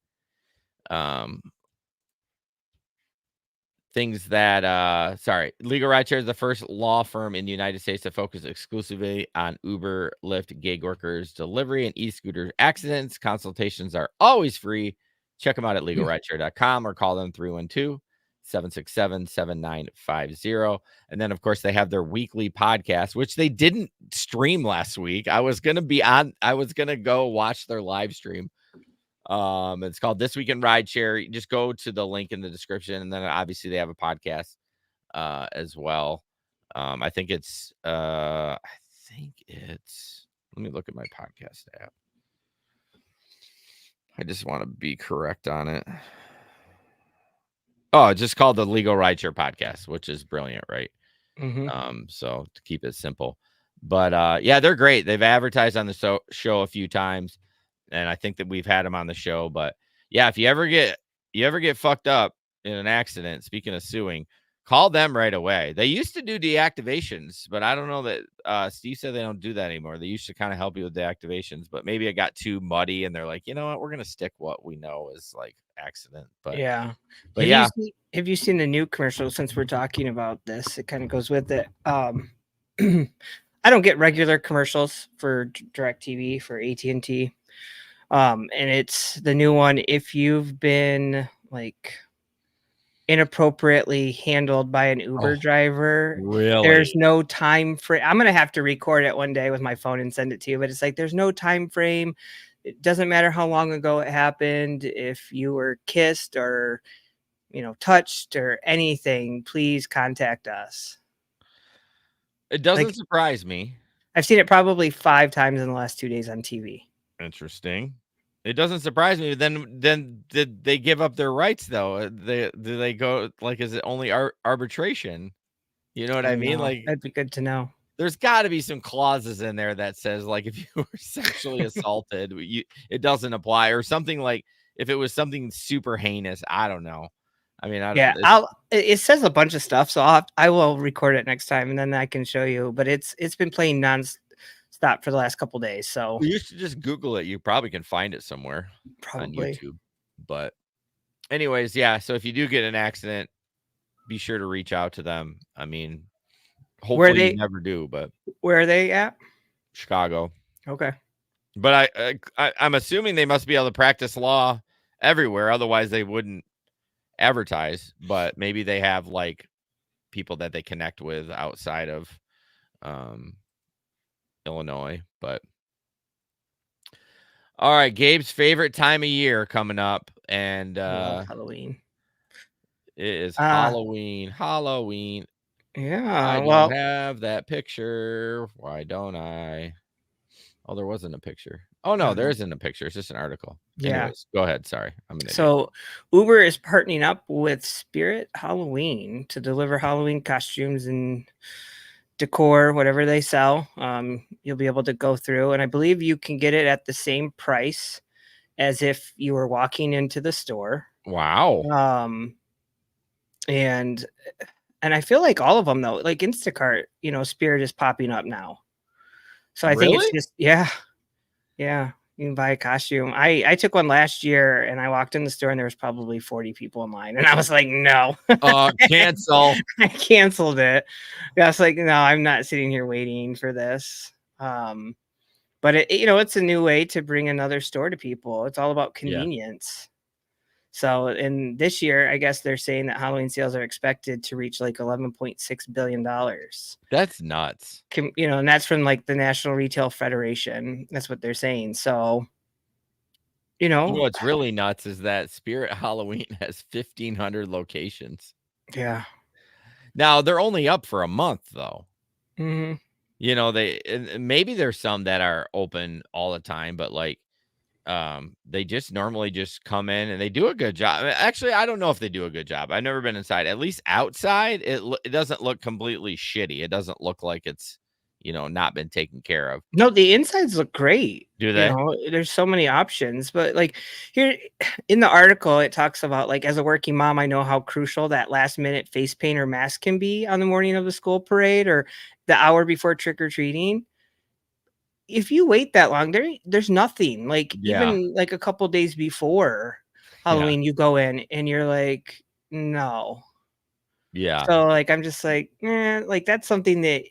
things that Legal Rideshare is the first law firm in the United States to focus exclusively on Uber, Lyft, gig workers, delivery, and e-scooter accidents. Consultations are always free. Check them out at legalrideshare.com or call them 312-767-7950. And then, of course, they have their weekly podcast, which they didn't stream last week. I was going to go watch their live stream. It's called This Week in Rideshare. You just go to the link in the description, and then obviously they have a podcast as well. I think it's let me look at my podcast app. I just want to be correct on it. Oh, it's just called the Legal Rideshare Podcast, which is brilliant, right? Mm-hmm. So to keep it simple. But yeah, they're great. They've advertised on the show a few times. And I think that we've had them on the show, but yeah, if you ever get fucked up in an accident, speaking of suing, call them right away. They used to do deactivations, but I don't know that Steve said they don't do that anymore. They used to kind of help you with deactivations, but maybe it got too muddy and they're like, you know what, we're going to stick what we know is like accident. But yeah. But have you seen the new commercial? Since we're talking about this, it kind of goes with it. I don't get regular commercials for DirecTV, for AT&T. And it's the new one. If you've been like inappropriately handled by an Uber driver, really? There's no time frame. I'm going to have to record it one day with my phone and send it to you, but it's like, there's no time frame. It doesn't matter how long ago it happened. If you were kissed or, touched or anything, please contact us. It doesn't surprise me. I've seen it probably 5 times in the last 2 days on TV. Interesting. It doesn't surprise me. Then did they give up their rights though? Do they go like, is it only arbitration? You know what I mean? Like, that'd be good to know. There's got to be some clauses in there that says like, if you were sexually assaulted, it doesn't apply, or something like if it was something super heinous. I don't know. I mean, it says a bunch of stuff, so I will record it next time and then I can show you. But it's been playing nonstop for the last couple days. So you should just Google it. You probably can find it somewhere on YouTube. But anyways, yeah. So if you do get an accident, be sure to reach out to them. I mean, hopefully you never do, but where are they at? Chicago. Okay. But I'm assuming they must be able to practice law everywhere. Otherwise they wouldn't advertise, but maybe they have like people that they connect with outside of Illinois. But all right, Gabe's favorite time of year coming up, and Halloween. It is Halloween. Yeah, I don't have that picture. Why don't I? Oh, there wasn't a picture. Oh no, there isn't a picture. It's just an article. Yeah. Anyways, go ahead. Sorry, I'm an idiot. So Uber is partnering up with Spirit Halloween to deliver Halloween costumes and decor, whatever they sell. You'll be able to go through, and I believe you can get it at the same price as if you were walking into the store. Wow. And I feel like all of them though, like Instacart, Spirit is popping up now. So I think it's just, yeah. You can buy a costume. I took one last year and I walked in the store and there was probably 40 people in line. And I was like, no. Cancel. I canceled it. I was like, no, I'm not sitting here waiting for this. But it's a new way to bring another store to people. It's all about convenience. So, in this year, I guess they're saying that Halloween sales are expected to reach like $11.6 billion. That's nuts. And that's from like the National Retail Federation. That's what they're saying. So, what's really nuts is that Spirit Halloween has 1,500 locations. Yeah. Now they're only up for a month though. Mm-hmm. Maybe there's some that are open all the time, but like, they just normally just come in and they do a good job. Actually, I don't know if they do a good job. I've never been inside. At least outside, it doesn't look completely shitty. It doesn't look like it's, not been taken care of. No, the insides look great. Do they? There's so many options, but like here in the article, it talks about like as a working mom, I know how crucial that last minute face paint or mask can be on the morning of the school parade or the hour before trick or treating. If you wait that long, there's nothing. Like even like a couple days before Halloween, you go in and you're like, no. Yeah. So like I'm just like, like that's something that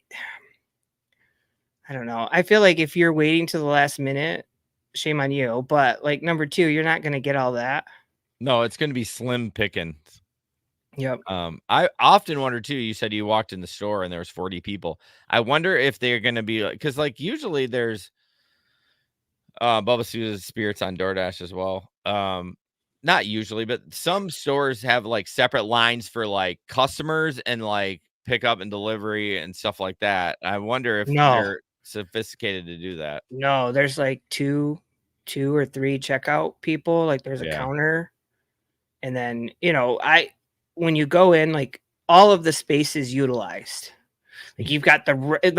I don't know. I feel like if you're waiting to the last minute, shame on you. But like number 2, you're not gonna get all that. No, it's gonna be slim pickings. Yep. I often wonder too, you said you walked in the store and there was 40 people. I wonder if they're going to be like, cause like usually there's, Bubba Sousa's Spirits on DoorDash as well. Not usually, but some stores have like separate lines for like customers and like pickup and delivery and stuff like that. I wonder if they're sophisticated to do that. No, there's like two or three checkout people. Like there's a counter. And then, when you go in, like all of the space is utilized. Like you've got the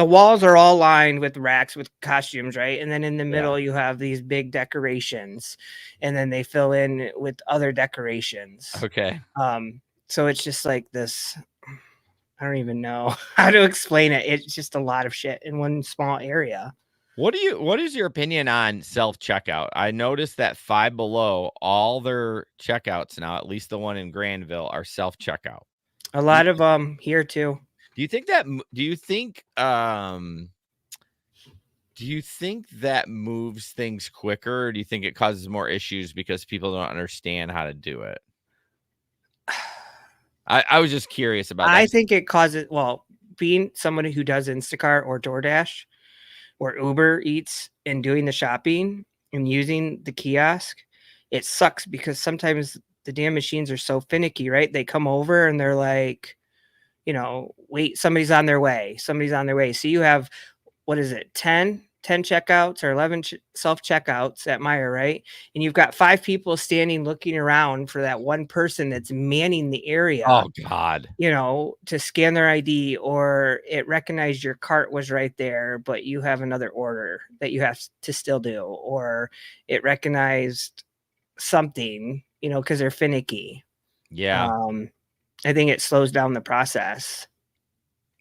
walls are all lined with racks with costumes, right? And then in the middle you have these big decorations, and then they fill in with other decorations. Okay. So it's just like this. I don't even know how to explain it. It's just a lot of shit in one small area. What is your opinion on self-checkout? I noticed that Five Below, all their checkouts now, at least the one in Granville, are self-checkout. A lot of them here too. Do you think that moves things quicker, or do you think it causes more issues because people don't understand how to do it? I was just curious about that. I think it causes, being somebody who does Instacart or DoorDash or Uber Eats and doing the shopping and using the kiosk, it sucks because sometimes the damn machines are so finicky, right? They come over and they're like, wait, somebody's on their way. So you have, 10 checkouts or 11 self-checkouts at Meijer, right? And you've got 5 people standing looking around for that one person that's manning the area. Oh, God. To scan their ID, or it recognized your cart was right there, but you have another order that you have to still do, or it recognized something, because they're finicky. Yeah. I think it slows down the process.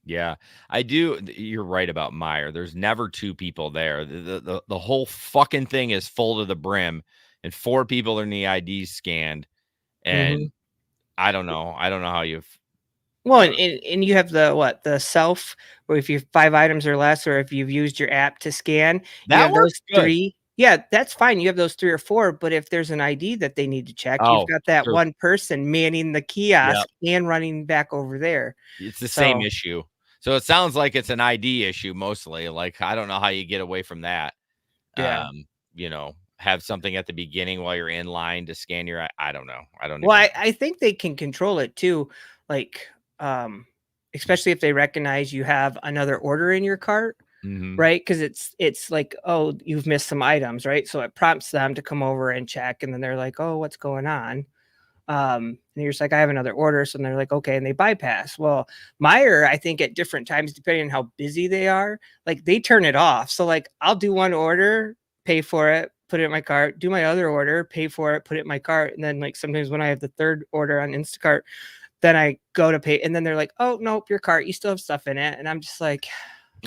Yeah, I do. You're right about Meijer. There's never 2 people there. The whole fucking thing is full to the brim, and 4 people are in the ID scanned. And I don't know how you've. Well, and you have the self, or if you have 5 items or less, or if you've used your app to scan, that works those 3. Yeah, that's fine. You have those 3 or 4, but if there's an ID that they need to check, you've got that one person manning the kiosk and running back over there. It's the same issue. So it sounds like it's an ID issue mostly. Like, I don't know how you get away from that. Yeah. Have something at the beginning while you're in line to scan your, I don't know. I think they can control it too. Like, especially if they recognize you have another order in your cart, right? Because it's like, oh, you've missed some items, right? So it prompts them to come over and check, and then they're like, oh, what's going on? And you're just like, I have another order. So they're like, okay. And they bypass. Well, Meijer, I think at different times, depending on how busy they are, like they turn it off. So like, I'll do one order, pay for it, put it in my cart, do my other order, pay for it, put it in my cart. And then like, sometimes when I have the third order on Instacart, then I go to pay. And then they're like, oh, nope, your cart, you still have stuff in it. And I'm just like,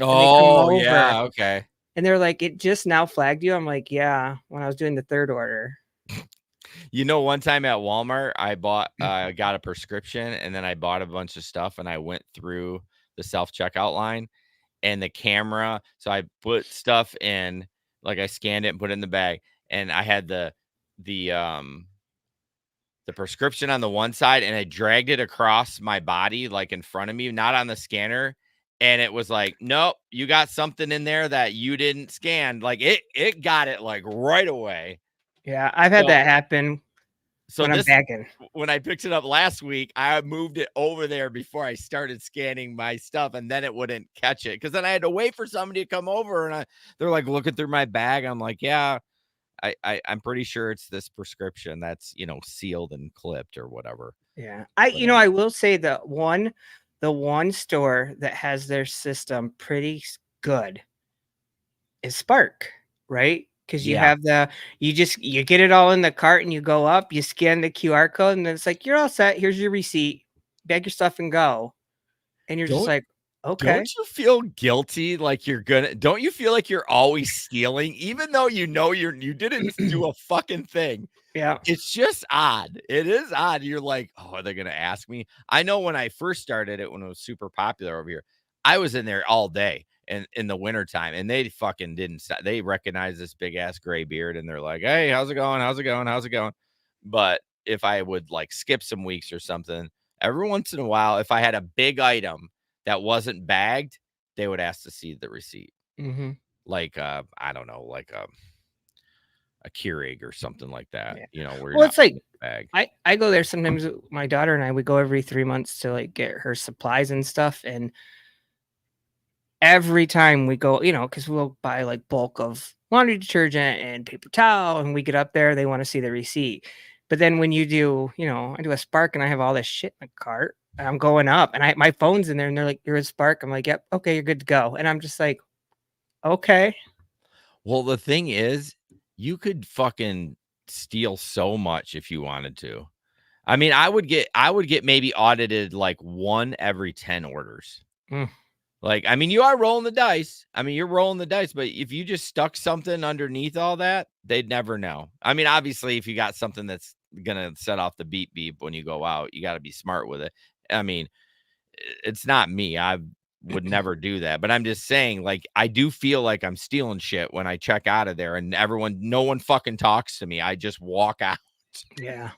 oh yeah. Okay. And they're like, it just now flagged you. I'm like, yeah, when I was doing the third order. You know, one time at Walmart, I got a prescription, and then I bought a bunch of stuff, and I went through the self-checkout line, and the camera. So I put stuff in, like I scanned it and put it in the bag, and I had the prescription on the one side, and I dragged it across my body, like in front of me, not on the scanner. And it was like, nope, you got something in there that you didn't scan. Like it got it like right away. Yeah, I've had that happen when I'm bagging. When I picked it up last week, I moved it over there before I started scanning my stuff, and then it wouldn't catch it. Cause then I had to wait for somebody to come over, and they're like looking through my bag. I'm like, yeah, I'm pretty sure it's this prescription that's, sealed and clipped or whatever. Yeah. I will say the one store that has their system pretty good is Spark, right? Because you have you get it all in the cart and you go up, you scan the QR code, and then it's like, you're all set. Here's your receipt. Bag your stuff and go. And you're just like, okay. Don't you feel guilty like don't you feel like you're always stealing, even though you didn't do a fucking thing? Yeah. It's just odd. It is odd. You're like, oh, are they going to ask me? I know when I first started it, when it was super popular over here, I was in there all day and in the wintertime, and they fucking didn't stop. They recognized this big ass gray beard, and they're like, hey, how's it going? How's it going? How's it going? But if I would like skip some weeks or something, every once in a while, if I had a big item that wasn't bagged, they would ask to see the receipt. Mm-hmm. Like, I don't know, like a Keurig or something like that. Yeah. Where well, it's like bag. I go there sometimes. My daughter and I, we go every 3 months to like get her supplies and stuff. And every time we go, because we'll buy like bulk of laundry detergent and paper towel, and we get up there, they want to see the receipt. But then when you do, I do a Spark and I have all this shit in the cart, and I'm going up and my phone's in there, and they're like, you're a Spark. I'm like, yep, okay, you're good to go. And I'm just like, okay. Well, the thing is, you could fucking steal so much if you wanted to. I mean, I would get maybe audited like 1 every 10 orders. Like, I mean, you are rolling the dice. I mean, you're rolling the dice, but if you just stuck something underneath all that, they'd never know. I mean, obviously, if you got something that's going to set off the beep beep when you go out, you got to be smart with it. I mean, it's not me. I would never do that, but I'm just saying, like, I do feel like I'm stealing shit when I check out of there, and no one fucking talks to me. I just walk out. Yeah.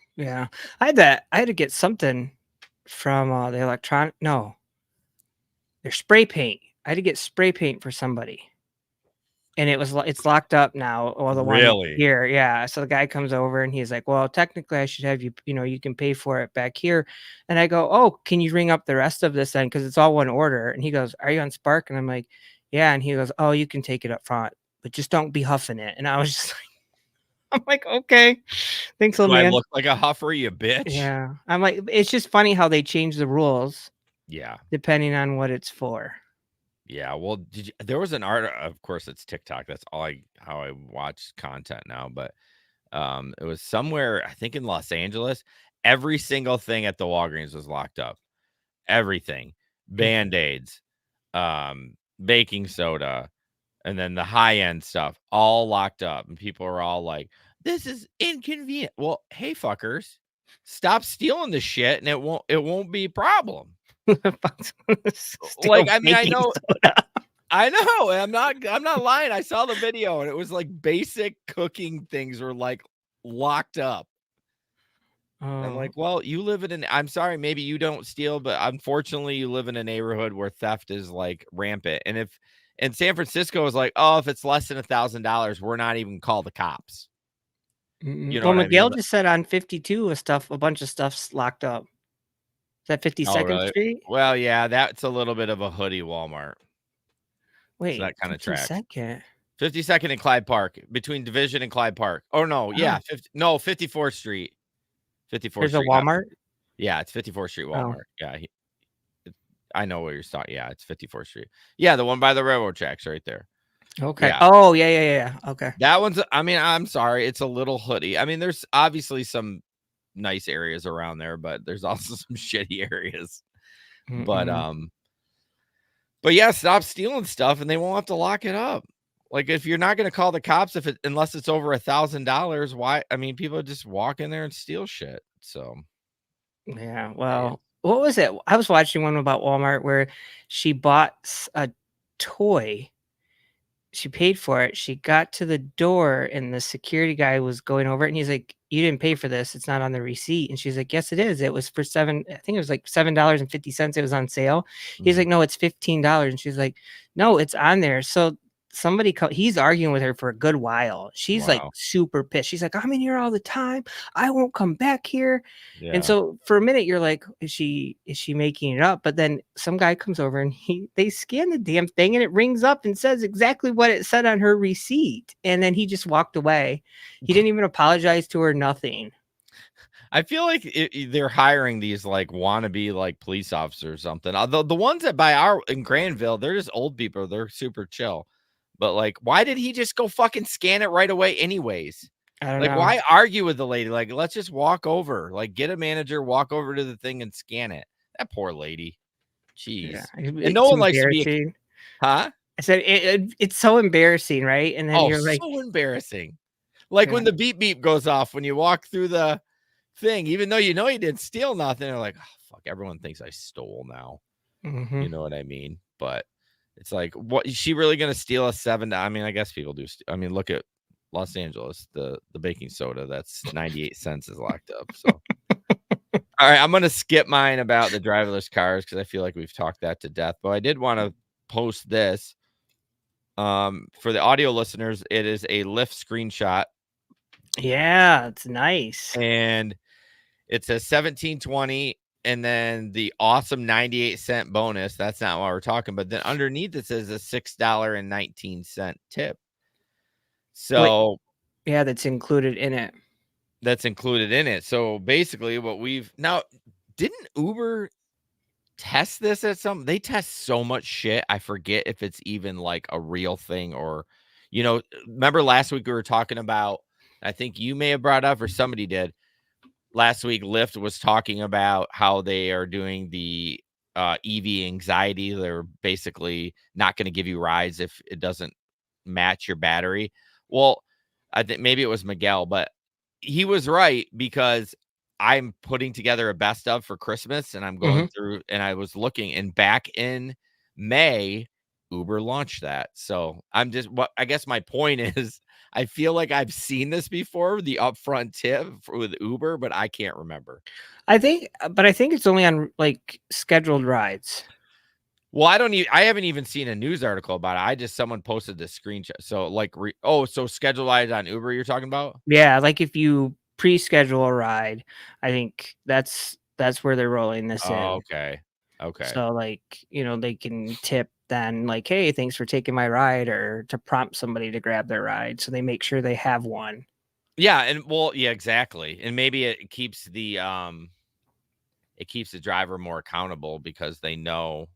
I had to get something from their spray paint. I had to get spray paint for somebody, and it's locked up now. Or the one here, yeah. So the guy comes over and he's like, "Well, technically, I should have you. You can pay for it back here." And I go, "Oh, can you ring up the rest of this then? Because it's all one order." And he goes, "Are you on Spark?" And I'm like, "Yeah." And he goes, "Oh, you can take it up front, but just don't be huffing it." And I was just like, I'm like, okay, thanks, little man. I look like a huffer, you bitch. Yeah, I'm like, it's just funny how they change the rules. Yeah, depending on what it's for. Yeah, well, there was an art. Of course, it's TikTok. That's how I watch content now. But it was somewhere, I think in Los Angeles. Every single thing at the Walgreens was locked up. Everything, Band-Aids, baking soda, and then the high-end stuff, all locked up. And people are all like, this is inconvenient. Well, hey, fuckers, stop stealing the shit, and it won't be a problem. Like, I mean, I know. I'm not lying. I saw the video, and it was like basic cooking things were like locked up. I'm like, well, you live I'm sorry, maybe you don't steal, but unfortunately you live in a neighborhood where theft is like rampant. And San Francisco is like, oh, if it's less than $1,000, we're not even call the cops. You know, well, Miguel just said on 52 a bunch of stuff's locked up. Is that 52nd Street? Well, yeah, that's a little bit of a hoodie Walmart. Wait, so that kind of tracks. 52nd and Clyde Park, between Division and Clyde Park. Oh no, yeah, 54th Street. 54th There's Street. A Walmart? Yeah, it's 54th Street Walmart. Yeah, I know what you're talking. Yeah, it's 54th Street. Yeah, the one by the railroad tracks right there. Okay. Yeah. Oh, yeah. Okay. That one's, I mean, I'm sorry, it's a little hoodie. I mean, there's obviously some nice areas around there, but there's also some shitty areas. But yeah, stop stealing stuff and they won't have to lock it up. Like, if you're not going to call the cops unless it's over $1,000, why? I mean, people just walk in there and steal shit. So Yeah. Well, what was it? I was watching one about Walmart where she bought a toy. She paid for it. She got to the door and the security guy was going over it and he's like, "You didn't pay for this. It's not on the receipt." And she's like, "Yes, it is. It was for I think it was like $7.50. It was on sale." He's like, "No, it's $15." And she's like, "No, it's on there." So he's arguing with her for a good while. She's like Wow. super pissed. She's like, "I'm in here all the time. I won't come back here." Yeah. And so for a minute you're like, is she making it up? But then some guy comes over and they scan the damn thing and it rings up and says exactly what it said on her receipt. And then he just walked away. He didn't even apologize to her, nothing. I feel like they're hiring these like wannabe like police officers or something. Although the ones that in Granville, they're just old people. They're super chill. But like, why did he just go fucking scan it right away anyways? I don't Like, know. why argue with the lady? Like, let's just walk over. Like, get a manager, walk over to the thing and scan it. That poor lady. Jeez. Yeah, And no one likes to be huh? I said it's so embarrassing, right? And then you're like, so embarrassing. Like when the beep beep goes off when you walk through the thing, even though you know you didn't steal nothing, they're like, oh, fuck, everyone thinks I stole now. You know what I mean? But it's like, what is she really gonna steal a $7? I mean, I guess people do. I mean, look at Los Angeles, the baking soda that's 98 cents is locked up. So all right, I'm gonna skip mine about the driverless cars because I feel like we've talked that to death. But I did want to post this. For the audio listeners, it is a Lyft screenshot. Yeah, it's nice. And it says 1720 and then the awesome 98-cent bonus. That's not what we're talking, but then underneath it says a $6.19 tip. So yeah, that's included in it. That's included in it. So basically what didn't Uber test this at some? They test so much shit. I forget if it's even like a real thing or, remember last week we were talking about, I think you may have brought up or somebody did last week. Lyft was talking about how they are doing the EV anxiety. They're basically not going to give you rides if it doesn't match your battery. Well, I think maybe it was Miguel, but he was right because I'm putting together a best of for Christmas and I'm going through and I was looking and back in May, Uber launched that. So I guess my point is I feel like I've seen this before, the upfront tip with Uber, but I can't remember. I think it's only on like scheduled rides. Well, I haven't even seen a news article about it. Someone posted this screenshot. So like, so scheduled rides on Uber you're talking about? Yeah. Like if you pre-schedule a ride, I think that's where they're rolling this in. Okay. So like, they can tip then like, hey, thanks for taking my ride, or to prompt somebody to grab their ride. So they make sure they have one. Yeah. And yeah, exactly. And maybe it keeps the driver more accountable because they know.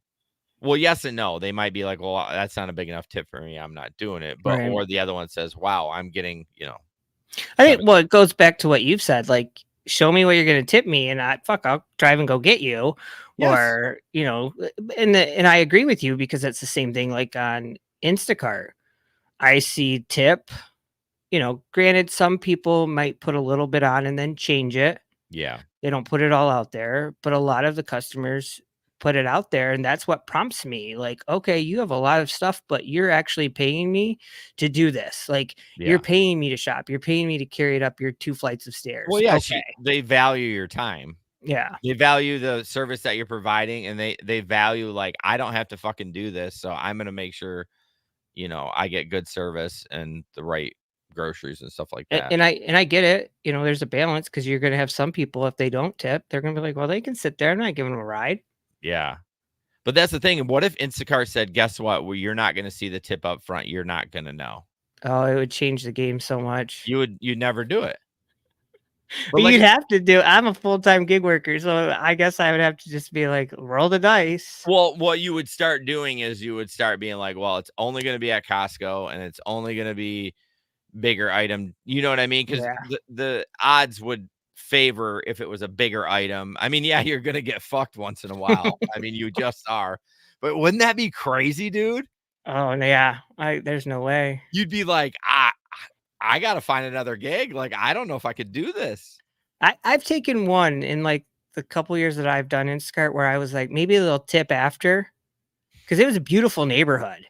Well, yes and no. They might be like, well, that's not a big enough tip for me. I'm not doing it. But, or the other one says, wow, I'm getting, I think, well, it goes back to what you've said, like, show me what you're going to tip me and I'll drive and go get you. Yes. Or, and I agree with you because it's the same thing. Like on Instacart, I see tip, granted, some people might put a little bit on and then change it. Yeah. They don't put it all out there, but a lot of the customers put it out there, and that's what prompts me. Like, okay, you have a lot of stuff, but you're actually paying me to do this. Like, you're paying me to shop. You're paying me to carry it up your 2 flights of stairs. Well, yeah, okay. They value your time. Yeah. They value the service that you're providing, and they value, like, I don't have to fucking do this, so I'm going to make sure, I get good service and the right groceries and stuff like that. And I get it. There's a balance because you're going to have some people, if they don't tip, they're going to be like, well, they can sit there. I'm not giving them a ride. Yeah. But that's the thing. What if Instacart said, guess what? Well, you're not going to see the tip up front. You're not going to know. Oh, it would change the game so much. You'd never do it. But you'd have to do. I'm a full-time gig worker, so I guess I would have to just be like, roll the dice. Well, what you would start doing is you would start being like, well, it's only going to be at Costco and it's only going to be bigger item. You know what I mean? Because the odds would favor if it was a bigger item. I mean, yeah, you're going to get fucked once in a while. I mean, you just are. But wouldn't that be crazy, dude? Oh yeah, there's no way. You'd be like, I got to find another gig. Like, I don't know if I could do this. I've taken one in like the couple years that I've done Instacart where I was like, maybe they'll tip after, because it was a beautiful neighborhood.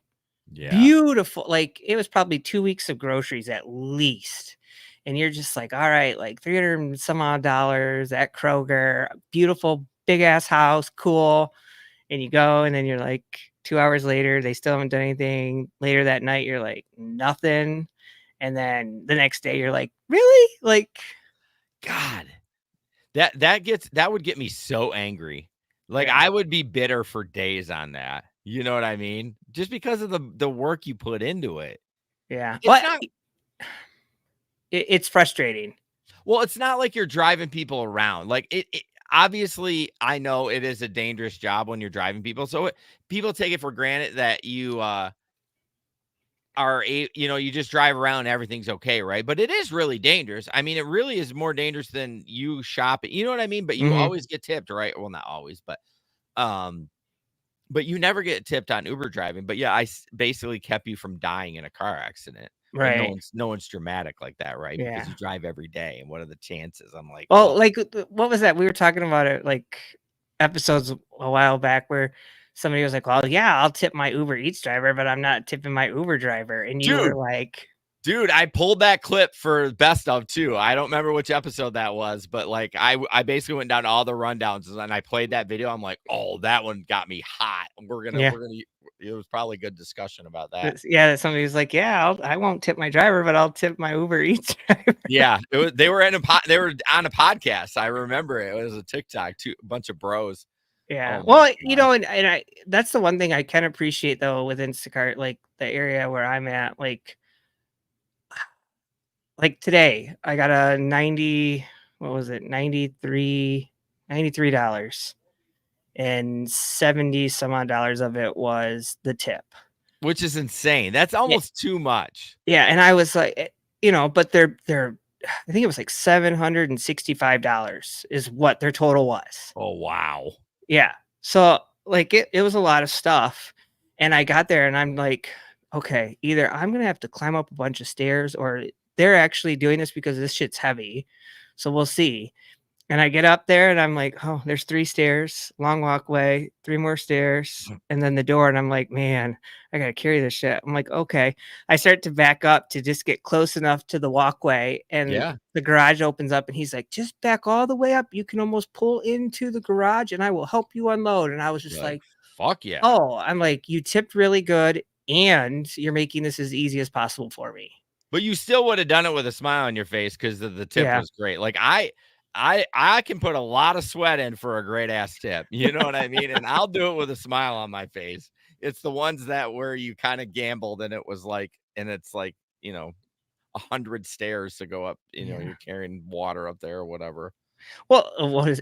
Yeah. Beautiful. Like it was probably 2 weeks of groceries at least. And you're just like, all right, like 300 and some odd dollars at Kroger, beautiful big ass house, cool. And you go, and then you're like 2 hours later, they still haven't done anything. Later that night, you're like, nothing. And then the next day, you're like, really? Like, God, that would get me so angry. Like, yeah. I would be bitter for days on that. You know what I mean? Just because of the work you put into it. Yeah. It's Well, not it's frustrating. Well, it's not like you're driving people around. Like it obviously, I know it is a dangerous job when you're driving people. So people take it for granted that you you just drive around and everything's okay, right? But it is really dangerous. I mean, it really is more dangerous than you shopping. You know what I mean? But you Mhm. always get tipped, right? Well, not always, um but you never get tipped on Uber driving. But yeah, basically kept you from dying in a car accident. But Right. no one's dramatic like that, right? Because Yeah. you drive every day, and what are the chances? I'm like, Well, oh, like, what was that? We were talking about it, like, episodes a while back where somebody was like, "Well, yeah, I'll tip my Uber Eats driver, but I'm not tipping my Uber driver." And you were dude. like, Dude, I pulled that clip for best of too. I don't remember which episode that was, but like I basically went down all the rundowns and I played that video. I'm like, oh, that one got me hot. yeah. It was probably good discussion about that. Yeah, that somebody was like, "Yeah, I won't tip my driver, but I'll tip my Uber Eats driver." Yeah, they were they were on a podcast. I remember it. It was a TikTok, a bunch of bros. Yeah. Oh my Well, gosh. and I that's the one thing I can appreciate though with Instacart, like the area where I'm at, like today, I got a 90, what was it? $93 and 70 some odd dollars of it was the tip. Which is insane. That's Yeah. almost too much. Yeah, and I was like, but they're I think it was like $765 is what their total was. Oh wow. Yeah. So like it was a lot of stuff. And I got there and I'm like, okay, either I'm gonna have to climb up a bunch of stairs or they're actually doing this because this shit's heavy. So we'll see. And I get up there and I'm like, oh, there's 3 stairs, long walkway, 3 more stairs, and then the door. And I'm like, man, I gotta carry this shit. I'm like, okay. I start to back up to just get close enough to the walkway, and Yeah. the garage opens up, and he's like, just back all the way up. You can almost pull into the garage, and I will help you unload. And I was just You're like, fuck yeah. oh, I'm like, you tipped really good, and you're making this as easy as possible for me. But you still would have done it with a smile on your face because the tip Yeah. was great. Like I can put a lot of sweat in for a great ass tip. You know what I mean? And I'll do it with a smile on my face. It's the ones that where you kind of gambled and it was like, and it's like, 100 stairs to go up. Yeah. You're carrying water up there or whatever. Well, what is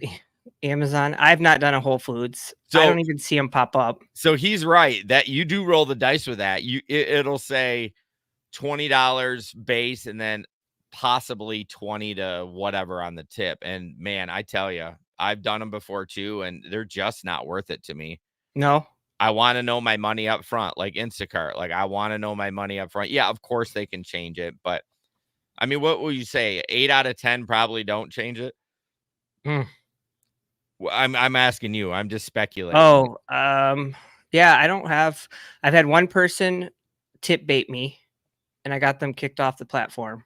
Amazon? I've not done a Whole Foods. I So don't even see them pop up. so he's right that you do roll the dice with that. It'll say $20 base and then possibly 20 to whatever on the tip. And man, I tell you, I've done them before too, and they're just not worth it to me. No. I want to know my money up front, like Instacart. Like I want to know my money up front. Yeah, of course they can change it, but I mean, what will you say? 8 out of 10 probably don't change it. Mm. Well, I'm asking you. I'm just speculating. Oh, yeah, I've had one person tip bait me, and I got them kicked off the platform.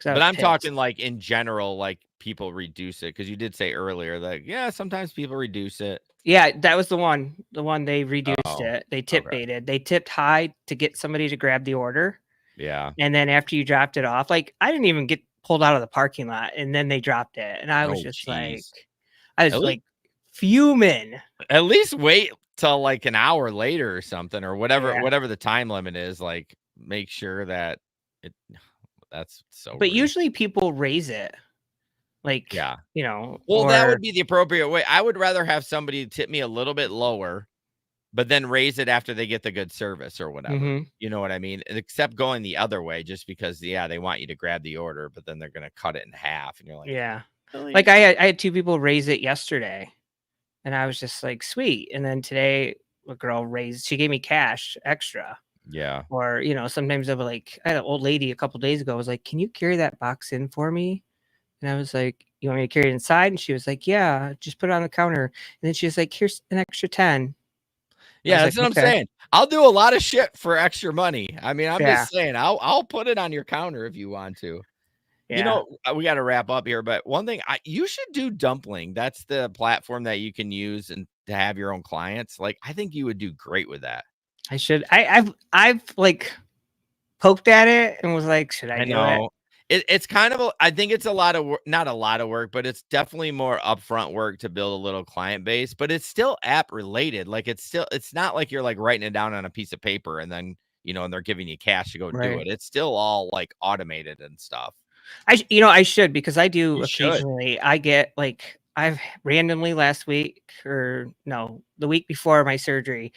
But I'm talking like in general, like people reduce it because you did say earlier that yeah, sometimes people reduce it. Yeah, that was the one. The one they reduced Oh, it. They tip okay. baited. They tipped high to get somebody to grab the order, Yeah. and then after you dropped it off, like I didn't even get pulled out of the parking lot, and then they dropped it, and I was Oh, just jeez. I was At least, like fuming. at least wait till like an hour later or something, or Yeah. whatever the time limit is. Like, make sure that it. That's so. But rude. usually people raise it, like, Yeah. Well, or that would be the appropriate way. I would rather have somebody tip me a little bit lower, but then raise it after they get the good service or whatever. Mhm. You know what I mean? Except going the other way, just because yeah, they want you to grab the order, but then they're gonna cut it in half, and you're like, Yeah. really? Like I had 2 people raise it yesterday, and I was just like, sweet. And then today a girl raised. She gave me cash extra. Yeah. Or, you know, sometimes I'll be like, I had an old lady a couple days ago was like, "Can you carry that box in for me?" And I was like, "You want me to carry it inside?" And she was like, "Yeah, just put it on the counter." And then she was like, "Here's an extra 10." I Yeah, was that's like, what I'm "Okay." saying. I'll do a lot of shit for extra money. I mean, I'm Yeah. just saying, I'll put it on your counter if you want to. You Yeah. know, we got to wrap up here, but one thing you should do Dumpling. That's the platform that you can use and to have your own clients. Like, I think you would do great with that. I should. I've like poked at it and was like, "Should I I do it?" know. It's kind of I think it's a lot of work, not a lot of work, but it's definitely more upfront work to build a little client base, but it's still app related. Like it's not like you're like writing it down on a piece of paper and then, you know, and they're giving you cash to go do Right. it. It's still all like automated and stuff. You know, I should because I do You should. occasionally. I get like I've randomly last week or no, the week before my surgery.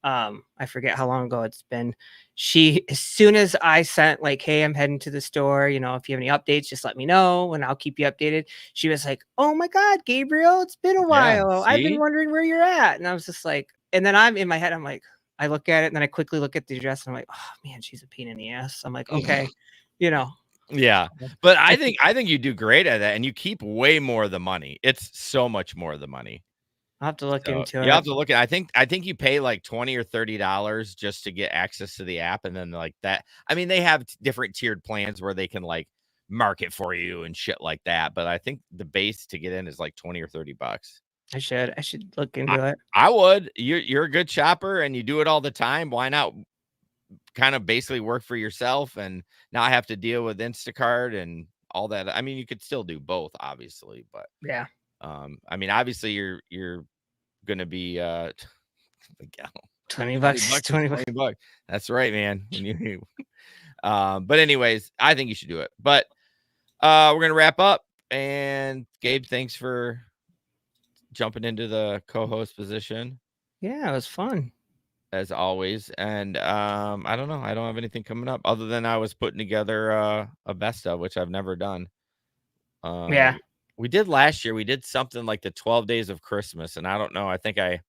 I forget how long ago it's been. She as soon as I sent like, "Hey, I'm heading to the store. You know, if you have any updates, just let me know and I'll keep you updated." She was like, "Oh my God, Gabriel, it's been a Yeah, while. I've been see? wondering where you're at." And I was just like, and then I'm in my head, I'm like, I look at it and then I quickly look at the address and I'm like, "Oh man, she's a pain in the ass." I'm like, okay, you know. Yeah. But I think you do great at that and you keep way more of the money. It's so much more of the money. I'll have to look So into you have it. to look at I think you pay like $20 or $30 just to get access to the app. And then like that. I mean, they have different tiered plans where they can like market for you and shit like that. But I think the base to get in is like 20 or $30. I should look I, into it. I would. You're a good shopper and you do it all the time. Why not kind of basically work for yourself and not have to deal with Instacart and all that? I mean, you could still do both, obviously, but Yeah. I mean, obviously you're gonna be Miguel. 20 20 bucks, bucks is 20 bucks. 20 bucks. That's right, man. But anyways, I think you should do it. But we're gonna wrap up. And Gabe, thanks for jumping into the co-host position Yeah, it was fun. as always. And I don't know. I don't have anything coming up other than I was putting together a best of, which I've never done. Yeah. We did last year. We did something like the 12 days of Christmas, and I don't know. I think I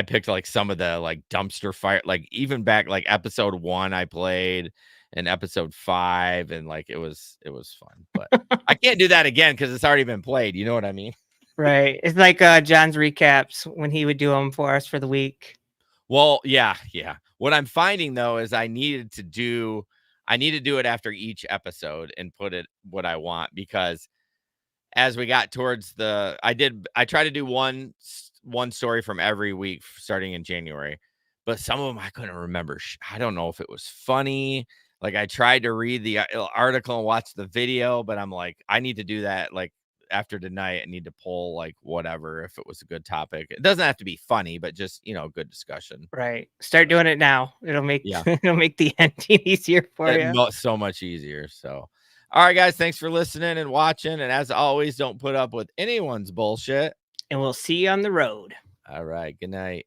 picked like some of the like dumpster fire, like even back like episode 1 I played and episode 5, and like it was fun. But I can't do that again because it's already been played. You know what I mean? Right. It's like John's recaps when he would do them for us for the week. Well, yeah. What I'm finding though is I need to do it after each episode and put it what I want, because as we got towards I try to do one story from every week starting in January, but some of them I couldn't remember. I don't know if it was funny. Like I tried to read the article and watch the video, but I'm like, I need to do that. Like after tonight, I need to pull like whatever, if it was a good topic. It doesn't have to be funny, but just, you know, good discussion. Right. Start doing it now. It'll make Yeah. it'll make the ending easier for you. So much easier. So, all right, guys, thanks for listening and watching. And as always, don't put up with anyone's bullshit. And we'll see you on the road. All right. Good night.